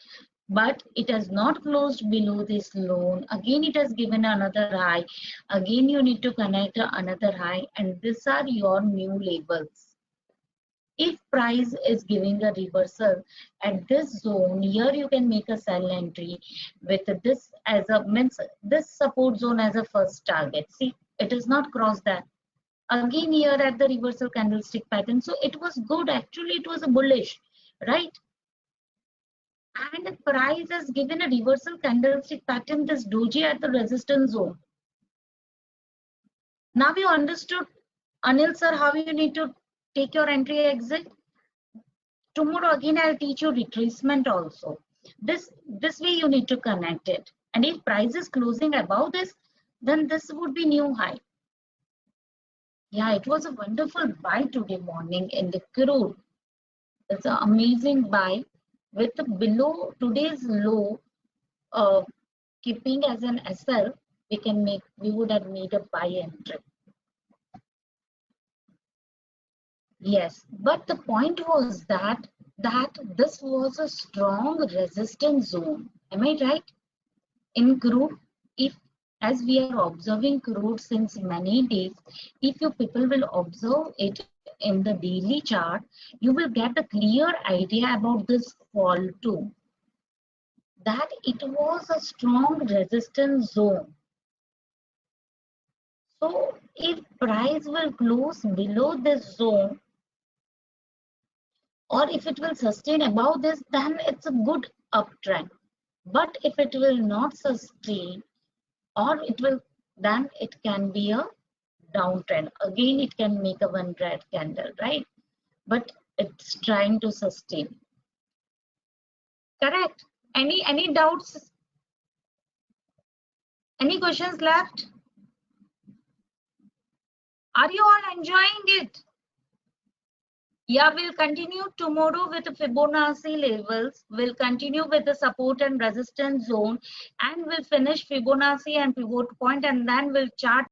but it has not closed below this zone, again it has given another high, again you need to connect another high, and these are your new levels. If price is giving a reversal at this zone, here you can make a sell entry with this as a means this support zone as a first target. See, it is not crossed that. Again here at the reversal candlestick pattern, so it was good. Actually, it was a bullish, right? And the price has given a reversal candlestick pattern, this doji at the resistance zone. Now you understood, Anil sir, how you need to take your entry exit. Tomorrow again I'll teach you retracement also. This way you need to connect it. And if price is closing above this, then this would be new high. Yeah, it was a wonderful buy today morning in the crude. It's an amazing buy with below today's low. keeping as an SL, we would have made a buy entry. Yes, but the point was that this was a strong resistance zone. Am I right? In crude, if as we are observing crude since many days, if you people will observe it in the daily chart, you will get a clear idea about this fall too. That it was a strong resistance zone. So if price will close below this zone, or if it will sustain above this, then it's a good uptrend. But if it will not sustain, or it will, then it can be a downtrend. Again, it can make a one red candle, right? But it's trying to sustain. Correct? Any doubts? Any questions left? Are you all enjoying it? Yeah, we'll continue tomorrow with the Fibonacci levels. We'll continue with the support and resistance zone, and we'll finish Fibonacci and pivot point, and then we'll chart